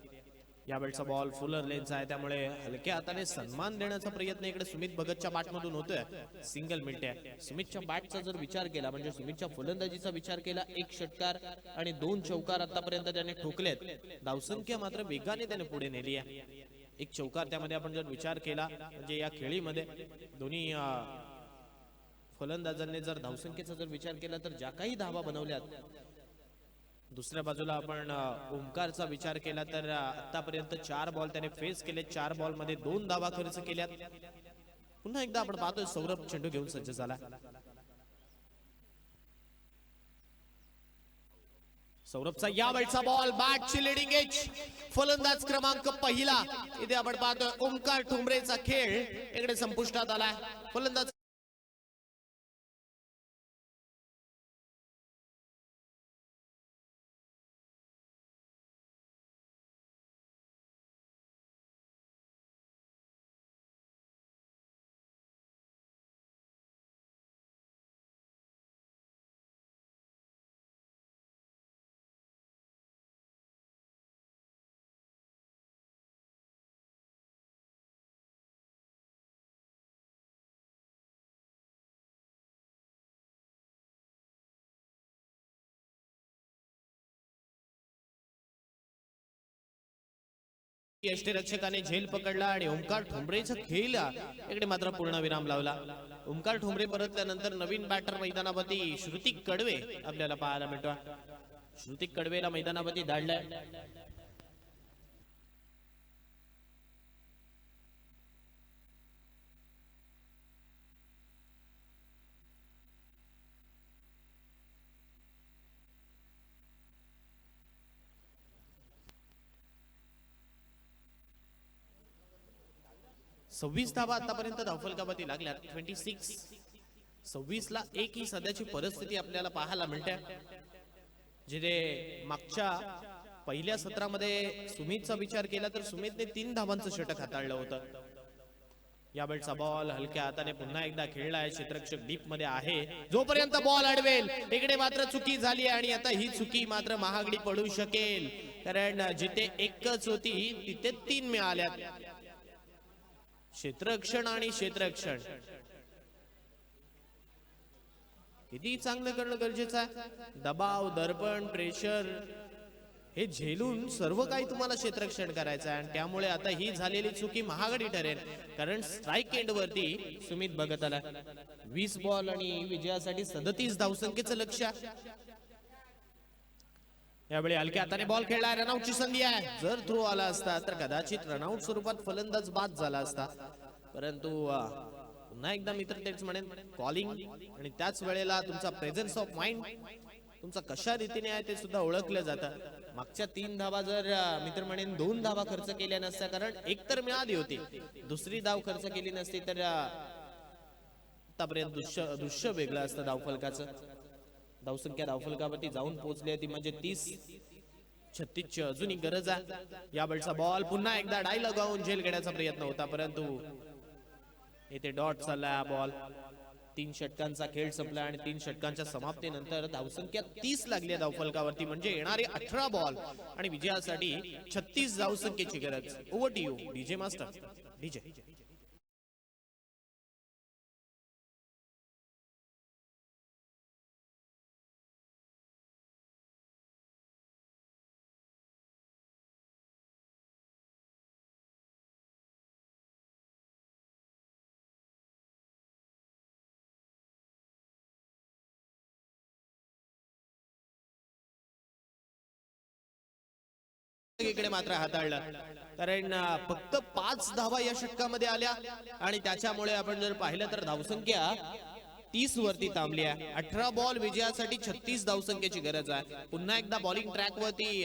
यावेळचा बॉल फुलर लेनचा आहे, त्यामुळे हलक्या हाताने सन्मान देण्याचा प्रयत्न इकडे सुमित भगतच्या बॅटमधून होतोय. सिंगल मिळते. सुमितच्या बॅटचा जर विचार केला म्हणजे सुमितच्या फलंदाजीचा विचार केला, 1 षटकार आणि 2 चौकार आतापर्यंत त्याने ठोकलेत. धावसंख्या मात्र वेगाने त्याने पुढे नेली आहे. 1 चौकार त्यामध्ये आपण जर विचार केला म्हणजे या खेळीमध्ये दोन्ही फलंदाजांनी जर धावसंख्येचा जर विचार केला तर ज्या काही धावा बनवल्यात. दुसऱ्या बाजूला आपण ओमकारचा विचार केला तर आतापर्यंत 4 बॉल त्याने फेस केले. 4 बॉल मध्ये 2 धावा खर्च केल्यात. पुन्हा एकदा आपण पाहतोय सौरभ चेंडू घेऊन सज्ज झाला. सौरभचा यावेळचा बॉल बॅटची लिडिंग एज. फलंदाज क्रमांक पहिला इथे आपण पाहतोय ओमकार ठोंबरेचा खेळ इकडे संपुष्टात आलाय. फलंदाज यष्टीरक्षकाने झेल पकडला आणि ओमकार ठोंबरेचा खेळ इकडे मात्र पूर्ण विराम लावला. ओमकार ठोंबरे परतल्यानंतर नवीन बॅटर मैदानावरती श्रुती कडवे आपल्याला पाहायला मिळतो. श्रुती कडवेला मैदानावरती धाडलाय. सव्वीस धावा आतापर्यंत धावफलकावरती लागल्या. 26. 26 ला 1 ही सध्याची परिस्थिती आपल्याला पाहायला मिळते. जिथे मागच्या पहिल्या सत्रामध्ये सुमितचा विचार केला तर सुमितने 3 धावांचं षटक हाताळलं होतं. यावेळचा बॉल हलक्या हाताने पुन्हा एकदा खेळलाय. क्षेत्ररक्षक डीप मध्ये आहे. जोपर्यंत बॉल अडवेल इकडे मात्र चुकी झाली आणि आता ही चुकी मात्र महागडी पडू शकेल, कारण जिथे 1च होती तिथे 3 मिळाल्यात. क्षेत्ररक्षण आणि क्षेत्ररक्षण किती चांगलं करणं गरजेचं आहे. दबाव, दर्पण, प्रेशर हे झेलून सर्व काही तुम्हाला क्षेत्ररक्षण करायचं आहे आणि त्यामुळे आता ही झालेली चुकी महागडी ठरेल, कारण स्ट्राईक एंड वरती सुमित भगत आला. 20 बॉल आणि विजयासाठी 37 धावसंख्येचं लक्ष्य. यावेळी हलक्या हाताने बॉल खेळला, रनआउटची संधी आहे. जर थ्रो आला असता तर कदाचित रनआउट स्वरूपात फलंदाज बाद झाला असता, परंतु पुन्हा एकदा मित्र तेच म्हणेन, कॉलिंग आणि त्याच वेळेला तुमचा प्रेझेन्स ऑफ माइंड तुमचा कशा रीतीने आहे ते सुद्धा ओळखलं जातं. मागच्या 3 धावा जर मित्र म्हणेन 2 धावा खर्च केल्या नसत्या, कारण एक तर मिळाली होती, दुसरी धाव खर्च केली नसती तर आतापर्यंत दृश्य वेगळं असतं धावफलकाचं. धावसंख्या धावफलकावरती जाऊन पोहोचली होती, म्हणजे 30-36 ची अजूनही गरज आहे. या बॉलचा बॉल पुन्हा एकदा डाय लगावून झेल घेण्याचा प्रयत्न होता, परंतु इथे डॉट चालला बॉल. 3 षटकांचा खेळ संपला आणि 3 षटकांच्या समाप्तीनंतर धावसंख्या 30 लागली धावफलकावरती, म्हणजे येणारे 18 बॉल आणि विजयासाठी 36 धावसंख्येची गरज. Over to you DJ master. DJ इकडे मात्र हाताळलं, कारण फक्त 5 धावा या षटकामध्ये आल्या आणि त्याच्यामुळे आपण जर पाहिलं तर धावसंख्या 30 वरती थांबली आहे. 18 बॉल विजयासाठी 36 धावसंख्येची गरज आहे. पुन्हा एकदा बॉलिंग ट्रॅक वरती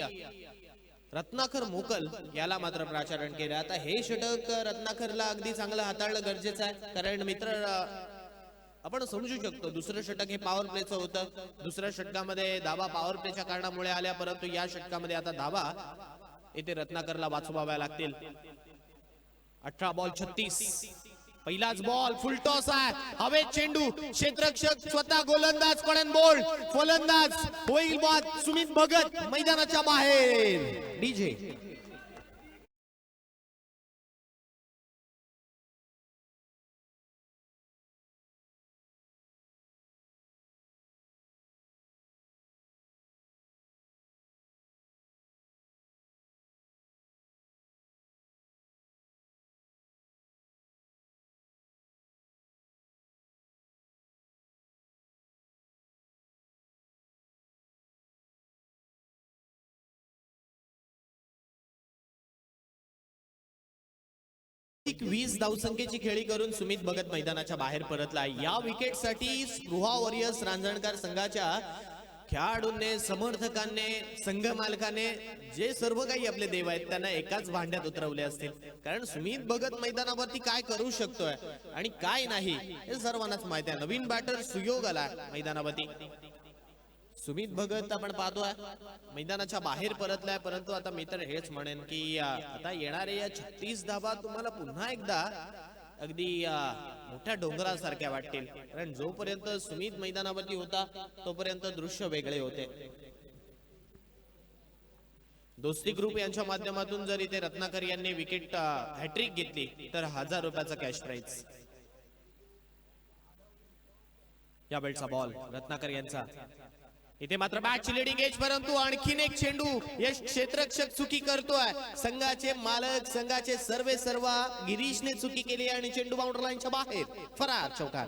रत्नाकर मोकल याला मात्र प्राचारण केलं. आता हे षटक रत्नाकरला अगदी चांगलं हाताळणं गरजेचं आहे, कारण मित्र आपण समजू शकतो दुसरं षटक हे पॉवर प्लेचं होतं. दुसऱ्या षटकामध्ये धावा पॉवर प्लेच्या कारणामुळे आल्या, परंतु या षटकामध्ये आता धावा इथे रत्नाकरला वाचवाव्या लागतील. 18 बॉल 36. पहिलाच बॉल फुलटॉस आहे, हवेत चेंडू, क्षेत्ररक्षक स्वतः गोलंदाज कडन बोल्ड, फलंदाज होईल बाद. सुमित भगत मैदानाच्या बाहेर. डीजे एक 20 धावसंख्येची खेळी करून सुमित भगत मैदानाच्या बाहेर परतला. या विकेटसाठी स्पृहा वॉरियर्स रांजणकर संघाच्या खेळाडूंनी, समर्थकांनी, संघ मालकाने, जे सर्व काही आपले देव आहेत त्यांना एकाच भांड्यात उतरवले असतील, कारण सुमित भगत मैदानावरती काय करू शकतोय आणि काय नाही हे सर्वांनाच माहिती आहे. नवीन बॅटर सुयोग आला मैदानावरती. सुमित भगत आपण पाहतोय मैदानाच्या बाहेर परतलाय, परंतु आता मी तर हेच म्हणेन की आता येणाऱ्या या 36 धावा तुम्हाला पुन्हा एकदा अगदी मोठ्या डोंगरासारख्या वाटतील, कारण जोपर्यंत सुमित मैदानावरती होता तोपर्यंत दृश्य वेगळे होते. दोस्ती ग्रुप यांच्या माध्यमातून जर इथे रत्नाकर यांनी विकेट हॅट्रिक घेतली तर 1000 रुपयाचा कॅश प्राइज. या बेल्टचा बॉल रत्नाकर यांचा. इथे मात्र बॅटची लिडिंग एज, परंतु आणखीन एक चेंडू यश क्षेत्ररक्षक चुकी करतोय. संघाचे मालक, संघाचे सर्व गिरीशने चुकी केली आणि चेंडू बाउंड्री लाईनच्या बाहेर. फरार चौकार.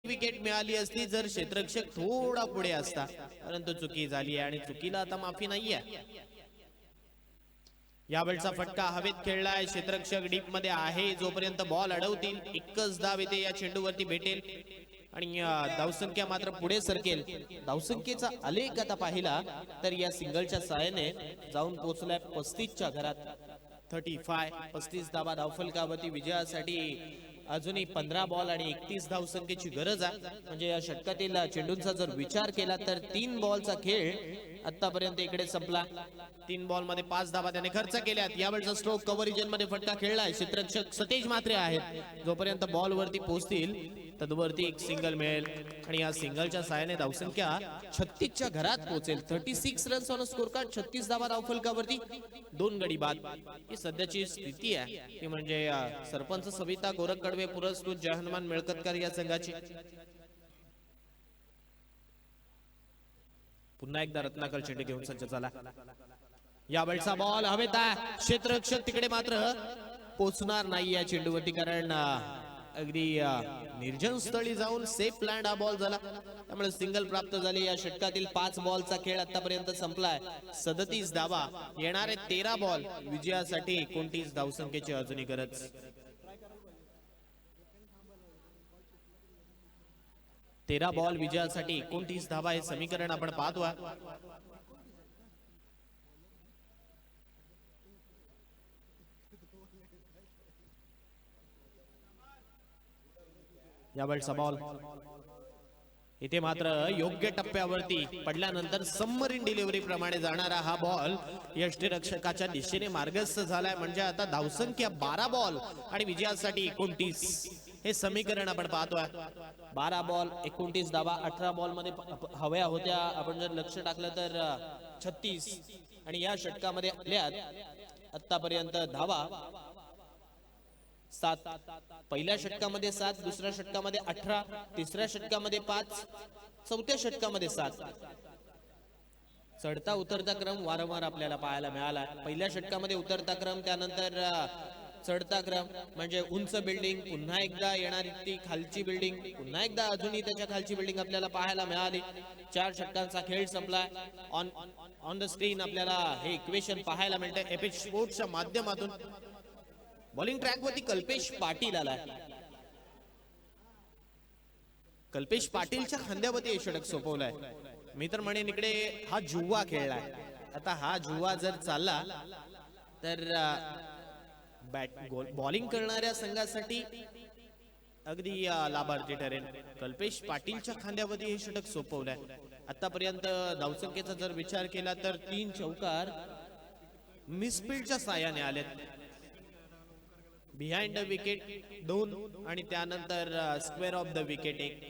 विकेट मिळाली असती जर क्षेत्ररक्षक थोडा पुढे असता, परंतु चुकी झाली आणि चुकीला आता माफी नाहीये. या वेळचा फटका हवेत खेळलाय, क्षेत्ररक्षक डीप मध्ये आहे. जोपर्यंत बॉल अडवतील एकच धाव येते या चेंडूवरती भेटेल आणि धावसंख्या मात्र पुढे सरकेल. धावसंख्येचा आलेख आता पाहिला तर या सिंगलच्या सहाय्याने जाऊन पोहोचलाय 35च्या घरात. 35 धावा धावफलकावरती विजयासाठी अजूनही 15 बॉल आणि 31 धावसंख्येची गरज आहे. म्हणजे या षटकातील चेंडूंचा जर विचार केला तर 3 बॉलचा खेळ आतापर्यंत इकडे संपला. 3 बॉल मध्ये 5 धावा त्याने खर्च केल्यात. यावेळचा स्ट्रोक कव्हर रिजन मध्ये फटका खेळलाय. क्षेत्ररक्षक सतेज मात्रे आहेत. जोपर्यंत बॉल वरती पोहोचतील तदवरती एक सिंगल मिळेल आणि या सिंगलच्या साहाय्याने धावसंख्या 36च्या घरात पोहोचेल. 36 रन्स ऑन स्कोर कार्ड, 36 धावा धावफलकावरती, 2 गडी बाद. ही सध्याची स्थिती आहे ती म्हणजे सरपंच सविता गोरख कडवे पुरस्कृत जय हनुमान मिळकतकार या संघाची. पुन्हा एकदा रत्नाकर चेंडू घेऊन सज्ज झाला. या वेळचा बॉल हवेत आहे. क्षेत्ररक्षक तिकडे मात्र पोचणार नाही या चेंडूवरती, कारण अगदी निर्जन स्थळी जाऊन सेफ लँड हा बॉल झाला. त्यामुळे सिंगल प्राप्त झाली. या षटकातील 5 बॉलचा खेळ आतापर्यंत संपलाय. 37 धावा, येणारे 13 बॉल, विजयासाठी 29 धावसंख्येची अजूनही गरज. तेरा बॉल विजयासाठी 29 धावा हे समीकरण आपण पाहतो. यावेळचा बॉल इथे मात्र योग्य टप्प्यावरती पडल्यानंतर सबमरीन डिलिव्हरी प्रमाणे जाणारा हा बॉल यष्टीरक्षकाच्या दिशेने मार्गस्थ झालाय. म्हणजे आता धावसंख्या 12 बॉल आणि विजयासाठी 29 हे समीकरण आपण पाहतोय. 12 बॉल 29 धावा. 18 बॉल मध्ये हव्या होत्या. आपण जर लक्ष टाकलं तर 36 आणि या षटकामध्ये आल्यात आतापर्यंत धावा 7. पहिल्या षटकामध्ये 7, दुसऱ्या षटकामध्ये 18, तिसऱ्या षटकामध्ये 5, चौथ्या षटकामध्ये 7. चढता उतरता क्रम वारंवार आपल्याला पाहायला मिळाला. पहिल्या षटकामध्ये उतरता क्रम, त्यानंतर चढता क्रम म्हणजे उंच बिल्डिंग, पुन्हा एकदा येणारी ती खालची बिल्डिंग, पुन्हा एकदा अजूनही त्याच्या खालची बिल्डिंग आपल्याला पाहायला मिळाली. 4 षटकांचा खेळ संपलाय. ऑन द स्क्रीन आपल्याला हे इक्वेशन पाहायला मिळतंय एपिक स्पोर्ट्सच्या माध्यमातून. बॉलिंग ट्रॅक वरती कल्पेश पाटील आलाय. कल्पेश पाटीलच्या खांद्यावरती हे षटक सोपवलाय. मी तर म्हणेन इकडे हा जुवा खेळलाय. आता हा जुवा जर चालला तर बॉलिंग करणाऱ्या संघासाठी अगदी लाभार्थी ठरेल. कल्पेश पाटीलच्या खांद्यावरती हे षटक सोपवलंय. आतापर्यंत धावसंख्येचा जर विचार केला तर 3 चौकार मिसफील्डच्या साहाय्याने आलेत. बिहाइंड द विकेट 2 आणि त्यानंतर स्क्वेअर ऑफ द विकेट 1,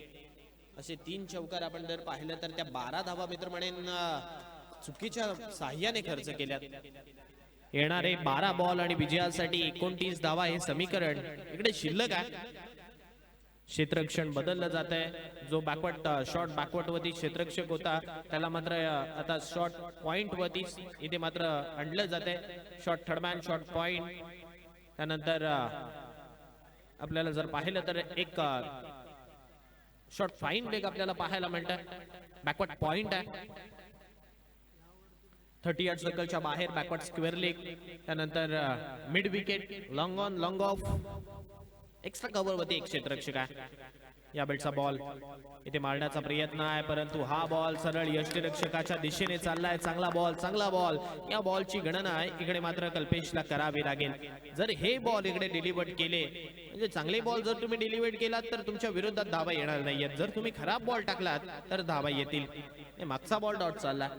असे 3 चौकार आपण जर पाहिलं तर त्या 12 धावा मित्र म्हणेन चुकीच्या साह्याने खर्च केल्यात. येणारे 12 बॉल आणि विजयासाठी 29 धावा हे समीकरण इकडे शिल्लक आहे. क्षेत्ररक्षण बदललं जात आहे. जो बॅकवर्ड शॉर्ट बॅकवर्ड वरती क्षेत्ररक्षक होता त्याला मात्र आता शॉर्ट पॉइंट वरती इथे मात्र आणलं जात आहे. Short third man, short point. त्यानंतर आपल्याला जर पाहिलं तर एक शॉर्ट फाईन लेग आपल्याला पाहायला मिळतं. बॅकवर्ड पॉइंट आहे. 30 यार्ड सर्कलच्या बाहेर बॅकवर्ड स्क्वेअर लेग. त्यानंतर mid wicket, long on, long of. Extra cover वरती एक क्षेत्ररक्षक आहे. या बेटचा बॉल इथे मारण्याचा प्रयत्न आहे, परंतु हा बॉल सरळ यष्टीरक्षकाच्या दिशेने चाललाय. चांगला बॉल, चांगला बॉल. या बॉलची गणना इकडे मात्र कल्पेशला करावी लागेल. जर हे बॉल इकडे डिलिव्हर्ड केले, म्हणजे चांगले बॉल जर तुम्ही डिलिव्हर्ड केलात तर तुमच्या विरोधात धावा येणार नाहीयेत. जर तुम्ही खराब बॉल टाकलात तर धावा येतील. मागचा बॉल डॉट चालला.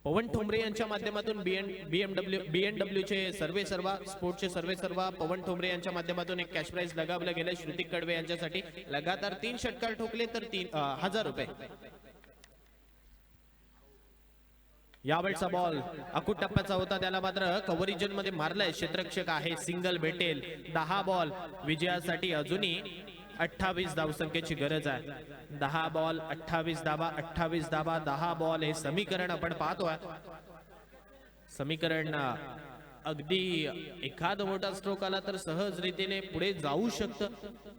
पवन ठोंबरे यांच्या माध्यमातून बीएनडब्ल्यू चे सर्वे सर्वा स्पोर्टचे सर्वे सर्वा पवन ठोंबरे यांच्या माध्यमातून एक कॅश प्राइज लगावलं गेलं श्रुतिक कडवे यांच्यासाठी. लगातार 3 षटकार ठोकले तर 3000 रुपये. यावेळचा बॉल अकुट टप्प्याचा होता, त्याला मात्र कव्हरिजन मध्ये मारलाय. क्षेत्ररक्षक आहे, सिंगल भेटेल. 10 बॉल विजयासाठी अजूनही 28 धावसंख्येची गरज आहे. 10 बॉल 28 धावा, 28 धावा 10 बॉल हे समीकरण आपण पाहतोय. समीकरण अगदी एखाद मोठा स्ट्रोक आला तर सहज रीतीने पुढे जाऊ शकतं,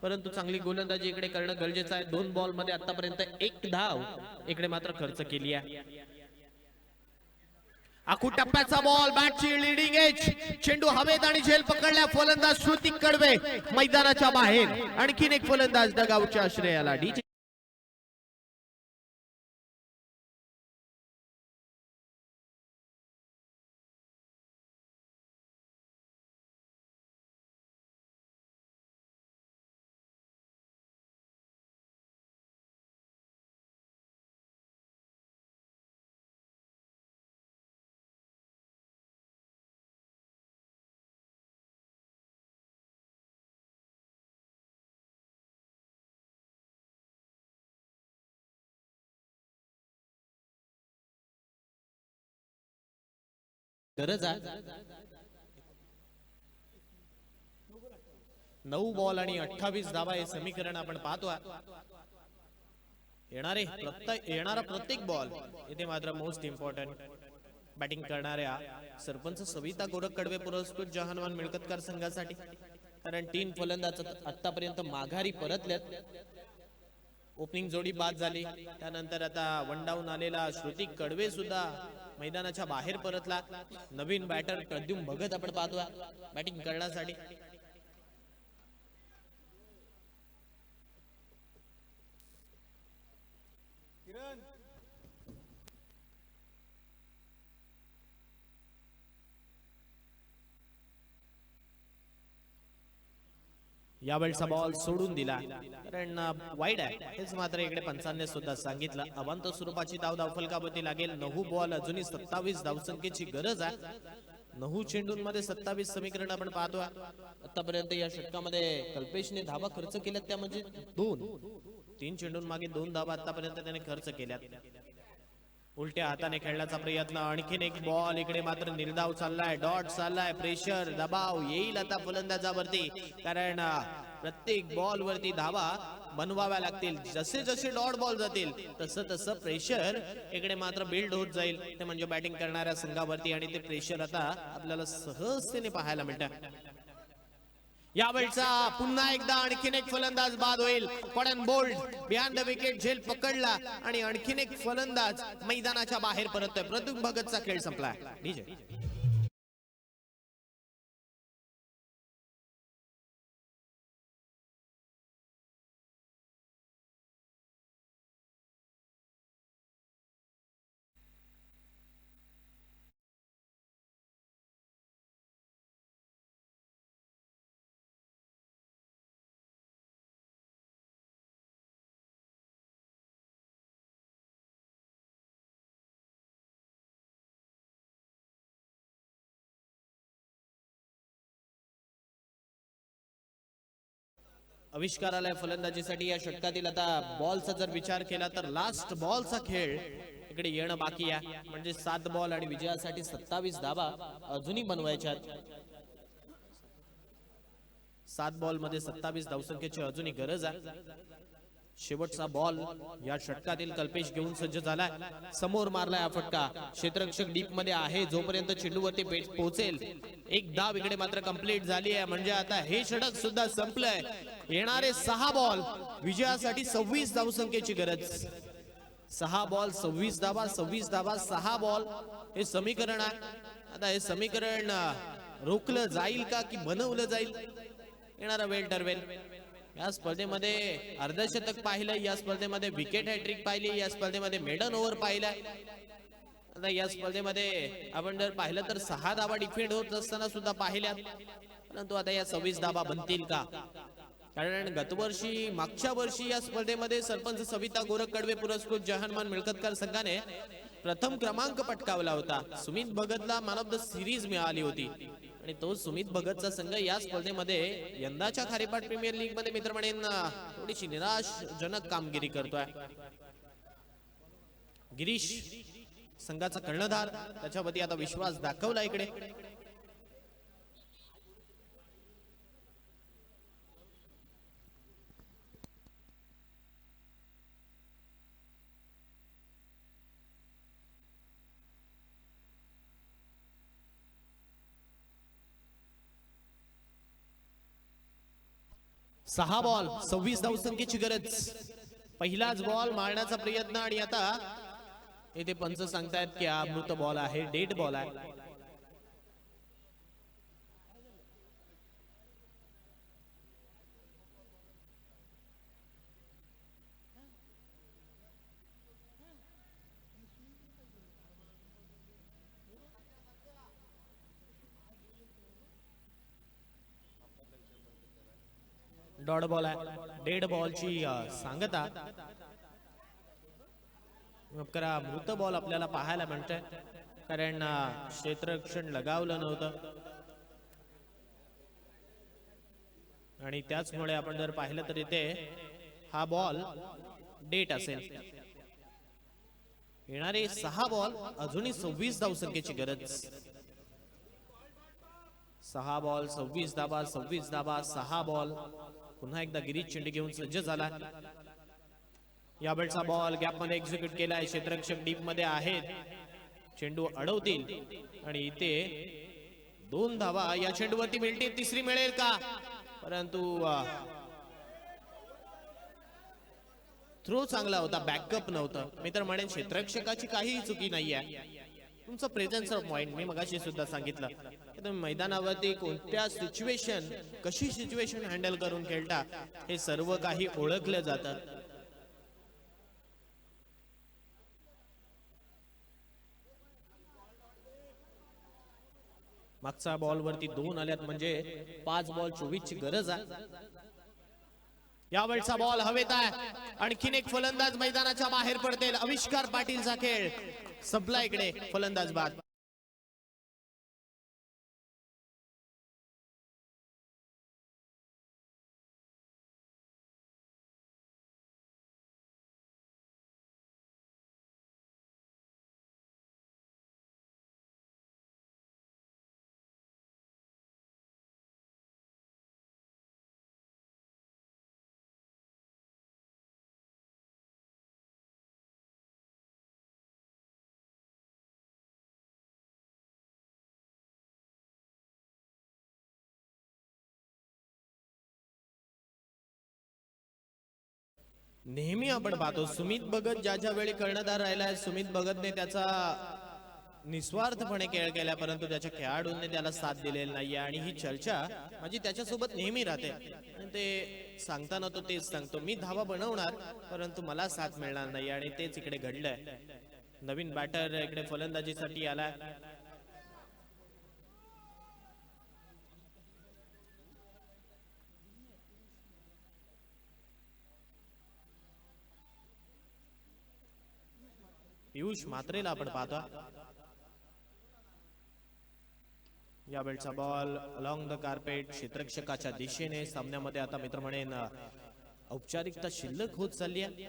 परंतु चांगली गोलंदाजी इकडे करणं गरजेचं आहे. 2 बॉल मध्ये आतापर्यंत 1 धाव इकडे मात्र खर्च केली आहे. आखूट टप्प्याचा बॉल, बॅटची लीडिंग एज, चेंडू हवेत आणि झेल पकडल्या. फलंदाज श्रुतिक कडवे मैदानाच्या बाहेर. आणखीन एक फलंदाज डगआउटच्या आश्रयाला. डी गरज आहे. 9 बॉल आणि 28 धावा हे समीकरण आपण पाहतो. येणारा प्रत्येक बॉल इथे मात्र मोस्ट इम्पॉर्टंट. बॅटिंग करणाऱ्या सरपंच सविता गोरख कडवे पुरस्कृत जहानमान मिळकतकार संघासाठी, कारण 3 फलंदाज आतापर्यंत माघारी परतलेत. ओपनिंग जोडी बाद झाली, त्यानंतर आता वन डाऊन आलेला श्रुती कडवे सुद्धा मैदानाच्या बाहेर परतला. नवीन बॅटर प्रद्युम्न भगत आपण पाहतो बॅटिंग करण्यासाठी. यावेळचा बॉल सोडून दिला, कारण वाईड आहे हेच मात्र इकडे पंचांनी सुद्धा सांगितलं. अवांत स्वरूपाची धाव फलकावरती लागेल. 9 बॉल अजूनही 27 धावसंख्येची गरज आहे. 9 चेंडूंमध्ये 27 समीकरण आपण पाहतो. आतापर्यंत या षटकामध्ये कल्पेशने धावा खर्च केल्यात, त्या म्हणजे 3 चेंडूंमागे 2 धावा आतापर्यंत त्याने खर्च केल्यात. उलट्या हाताने खेळण्याचा प्रयत्न, आणखीन एक बॉल. इकडे मात्र निर्धाव चाललाय, डॉट चाललाय, प्रेशर दबाव येईल आता फलंदाजावरती, कारण प्रत्येक बॉल वरती धावा बनवाव्या लागतील. जसे जसे डॉट बॉल जातील तसं तसं प्रेशर इकडे मात्र बिल्ड होत जाईल, ते म्हणजे बॅटिंग करणाऱ्या संघावरती, आणि ते प्रेशर आता आपल्याला सहजतेने पाहायला मिळतं. यावेळचा पुन्हा एकदा आणखीन एक फलंदाज बाद होईल. कॉडन बोल्ट बिहाइंड द विकेट झेल पकडला आणि आणखीन एक फलंदाज मैदानाच्या बाहेर परततोय. प्रद्युम्न भगतचा खेळ संपला. डीजे आविष्कार आलाय फलंदाजीसाठी या षटकातील. आता बॉलचा जर विचार केला तर लास्ट बॉलचा खेळ इकडे येणं बाकी आहे, म्हणजे 7 बॉल आणि विजयासाठी 27 धावा अजूनही बनवायच्या. 7 बॉल मध्ये 27 धावसंख्येची अजूनही गरज आहे. शेवटचा बॉल या षटकातील कल्पेश घेऊन सज्ज झालाय. समोर मारलाय हा फटका, क्षेत्ररक्षक डीप मध्ये आहे. जोपर्यंत चेंडूवरती पोहोचेल, एक धाव इकडे मात्र कंप्लीट झाली आहे, म्हणजे आता हे षटक सुद्धा संपलंय. येणारे 6 बॉल विजयासाठी 26 धावसंख्येची गरज. 6 बॉल 26 धावा, 26 धावा 6 बॉल हे समीकरण आहे. आता हे समीकरण रोखलं जाईल का की बनवलं जाईल, येणारा वेळ ठरवेल. या स्पर्धेमध्ये अर्धशतक पाहिलं, या स्पर्धेमध्ये विकेट हॅट्रिक पाहिली, या स्पर्धेमध्ये मेडन ओव्हर पाहिलाय. आता या स्पर्धेमध्ये आपण जर पाहिलं तर 6 धावा डिफेंड होत असताना सुद्धा पाहिल्या, परंतु आता या 26 धावा बनतील का? कारण गतवर्षी मागच्या वर्षी या स्पर्धेमध्ये सरपंच सविता गोरख कडवे पुरस्कृत जहानमान मिळकतकार संघाने प्रथम क्रमांक पटकावला होता. सुमित भगतला मॅन ऑफ द सिरीज मिळाली होती, आणि तो सुमित भगतचा संघ या स्पर्धेमध्ये यंदाच्या खारेपाट प्रीमियर लीग मध्ये मित्र म्हणेन थोडीशी निराशजनक कामगिरी करतोय. गिरीश संघाचा कर्णधार, त्याच्यावरती आता विश्वास दाखवला इकडे. सहा बॉल 26 धावसंख्येची गरज. पहिलाच बॉल मारण्याचा प्रयत्न, आणि आता इथे पंच सांगतायत की हा मृत बॉल आहे, डेड बॉल आहे. डॉट बॉल आहे, डेड बॉलची सांगता. करा मृत बॉल आपल्याला पाहायला मिळतंय, कारण क्षेत्ररक्षण लगावलं नव्हतं, आणि त्याचमुळे आपण जर पाहिलं तर इथे हा बॉल डेट असेल. येणारे 6 बॉल अजूनही 26 धावसंख्येची गरज. 6 बॉल 26 धाबा 26 धाबा 6 बॉल. पुन्हा एकदा गिरीश चेंडू घेऊन सज्ज झाला. या वेळचा बॉल गॅप मध्ये एक्झिक्यूट केलाय. क्षेत्ररक्षक डीप मध्ये आहेत. चेंडू अडवतील आणि इथे 2 धावा या चेंडूवरती मिळतील. तिसरी मिळेल का? परंतु थ्रो चांगला होता, बॅकअप नव्हतं. मी तर म्हणेन क्षेत्ररक्षकाची काहीही चुकी नाहीये. तुमचं प्रेझेन्स ऑफ माइंड मी मगाशी सुद्धा सांगितलं की तुम्ही मैदानावरती कोणत्या सिच्युएशन, कशी सिच्युएशन हँडल करून खेळता हे सर्व काही ओळखलं जातं. मागच्या बॉल वरती 2 आल्यात म्हणजे 5 बॉल 24 ची गरज आहे. यावेळचा बॉल हवेत आहे. आणखीन एक फलंदाज मैदानाच्या बाहेर पडतील. आविष्कार पाटीलचा खेळ संपला. इकडे फलंदाज बाद. नेहमी आपण पाहतो सुमित भगत ज्या वेळी कर्णधार राहिलाय, सुमित भगतने त्याचा निस्वार्थपणे खेळ केला, परंतु त्याच्या खेळाडूंनी त्याला साथ दिलेली नाहीये. आणि ही चर्चा माझी त्याच्यासोबत नेहमी राहते. ते सांगताना तो तेच सांगतो, मी धावा बनवणार परंतु मला साथ मिळणार नाही. आणि तेच इकडे घडलंय. नवीन बॅटर इकडे फलंदाजीसाठी आलाय. पियुष म्हात्रेला आपण पाहतो. या वेळचा बॉल अलॉंग द कार्पेट क्षेत्ररक्षकाच्या दिशेने. सामन्यामध्ये आता मित्र म्हणेन औपचारिकता शिल्लक होत चालली आहे.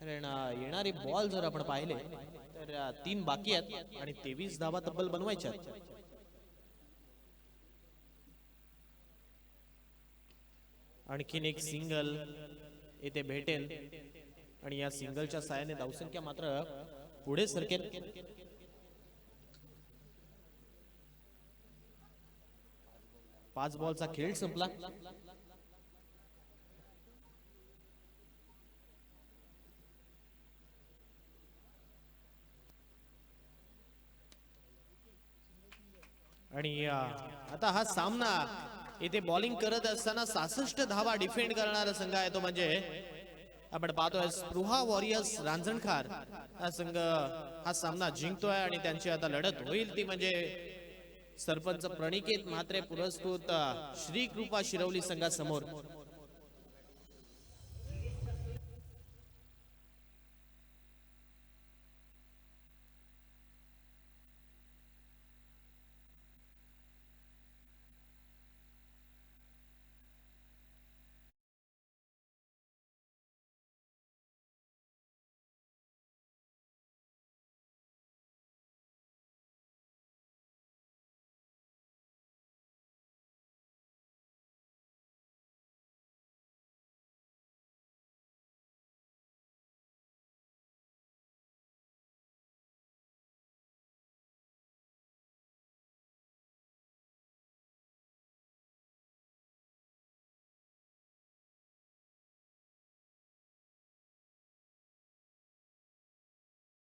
कारण येणारे बॉल जर आपण पाहिले तर 3 बाकी आहेत आणि 23 धावा तब्बल बनवायच्या. आणखीन एक सिंगल इथे भेटेल आणि या सिंगलच्या साहाय्याने धावसंख्या मात्र पुढे सरकेल. पाच बॉलचा खेळ संपला. आणि आता हा सामना इथे बॉलिंग करत असताना 66 धावा डिफेंड करणारा संघ आहे तो म्हणजे आपण पाहतोय स्पृहा वॉरियर्स रांजणखार. हा संघ हा सामना जिंकतोय आणि त्यांची आता लढत होईल ती म्हणजे सरपंच प्रणिकेत म्हात्रे पुरस्कृत श्री कृपा शिरवली संघासमोर.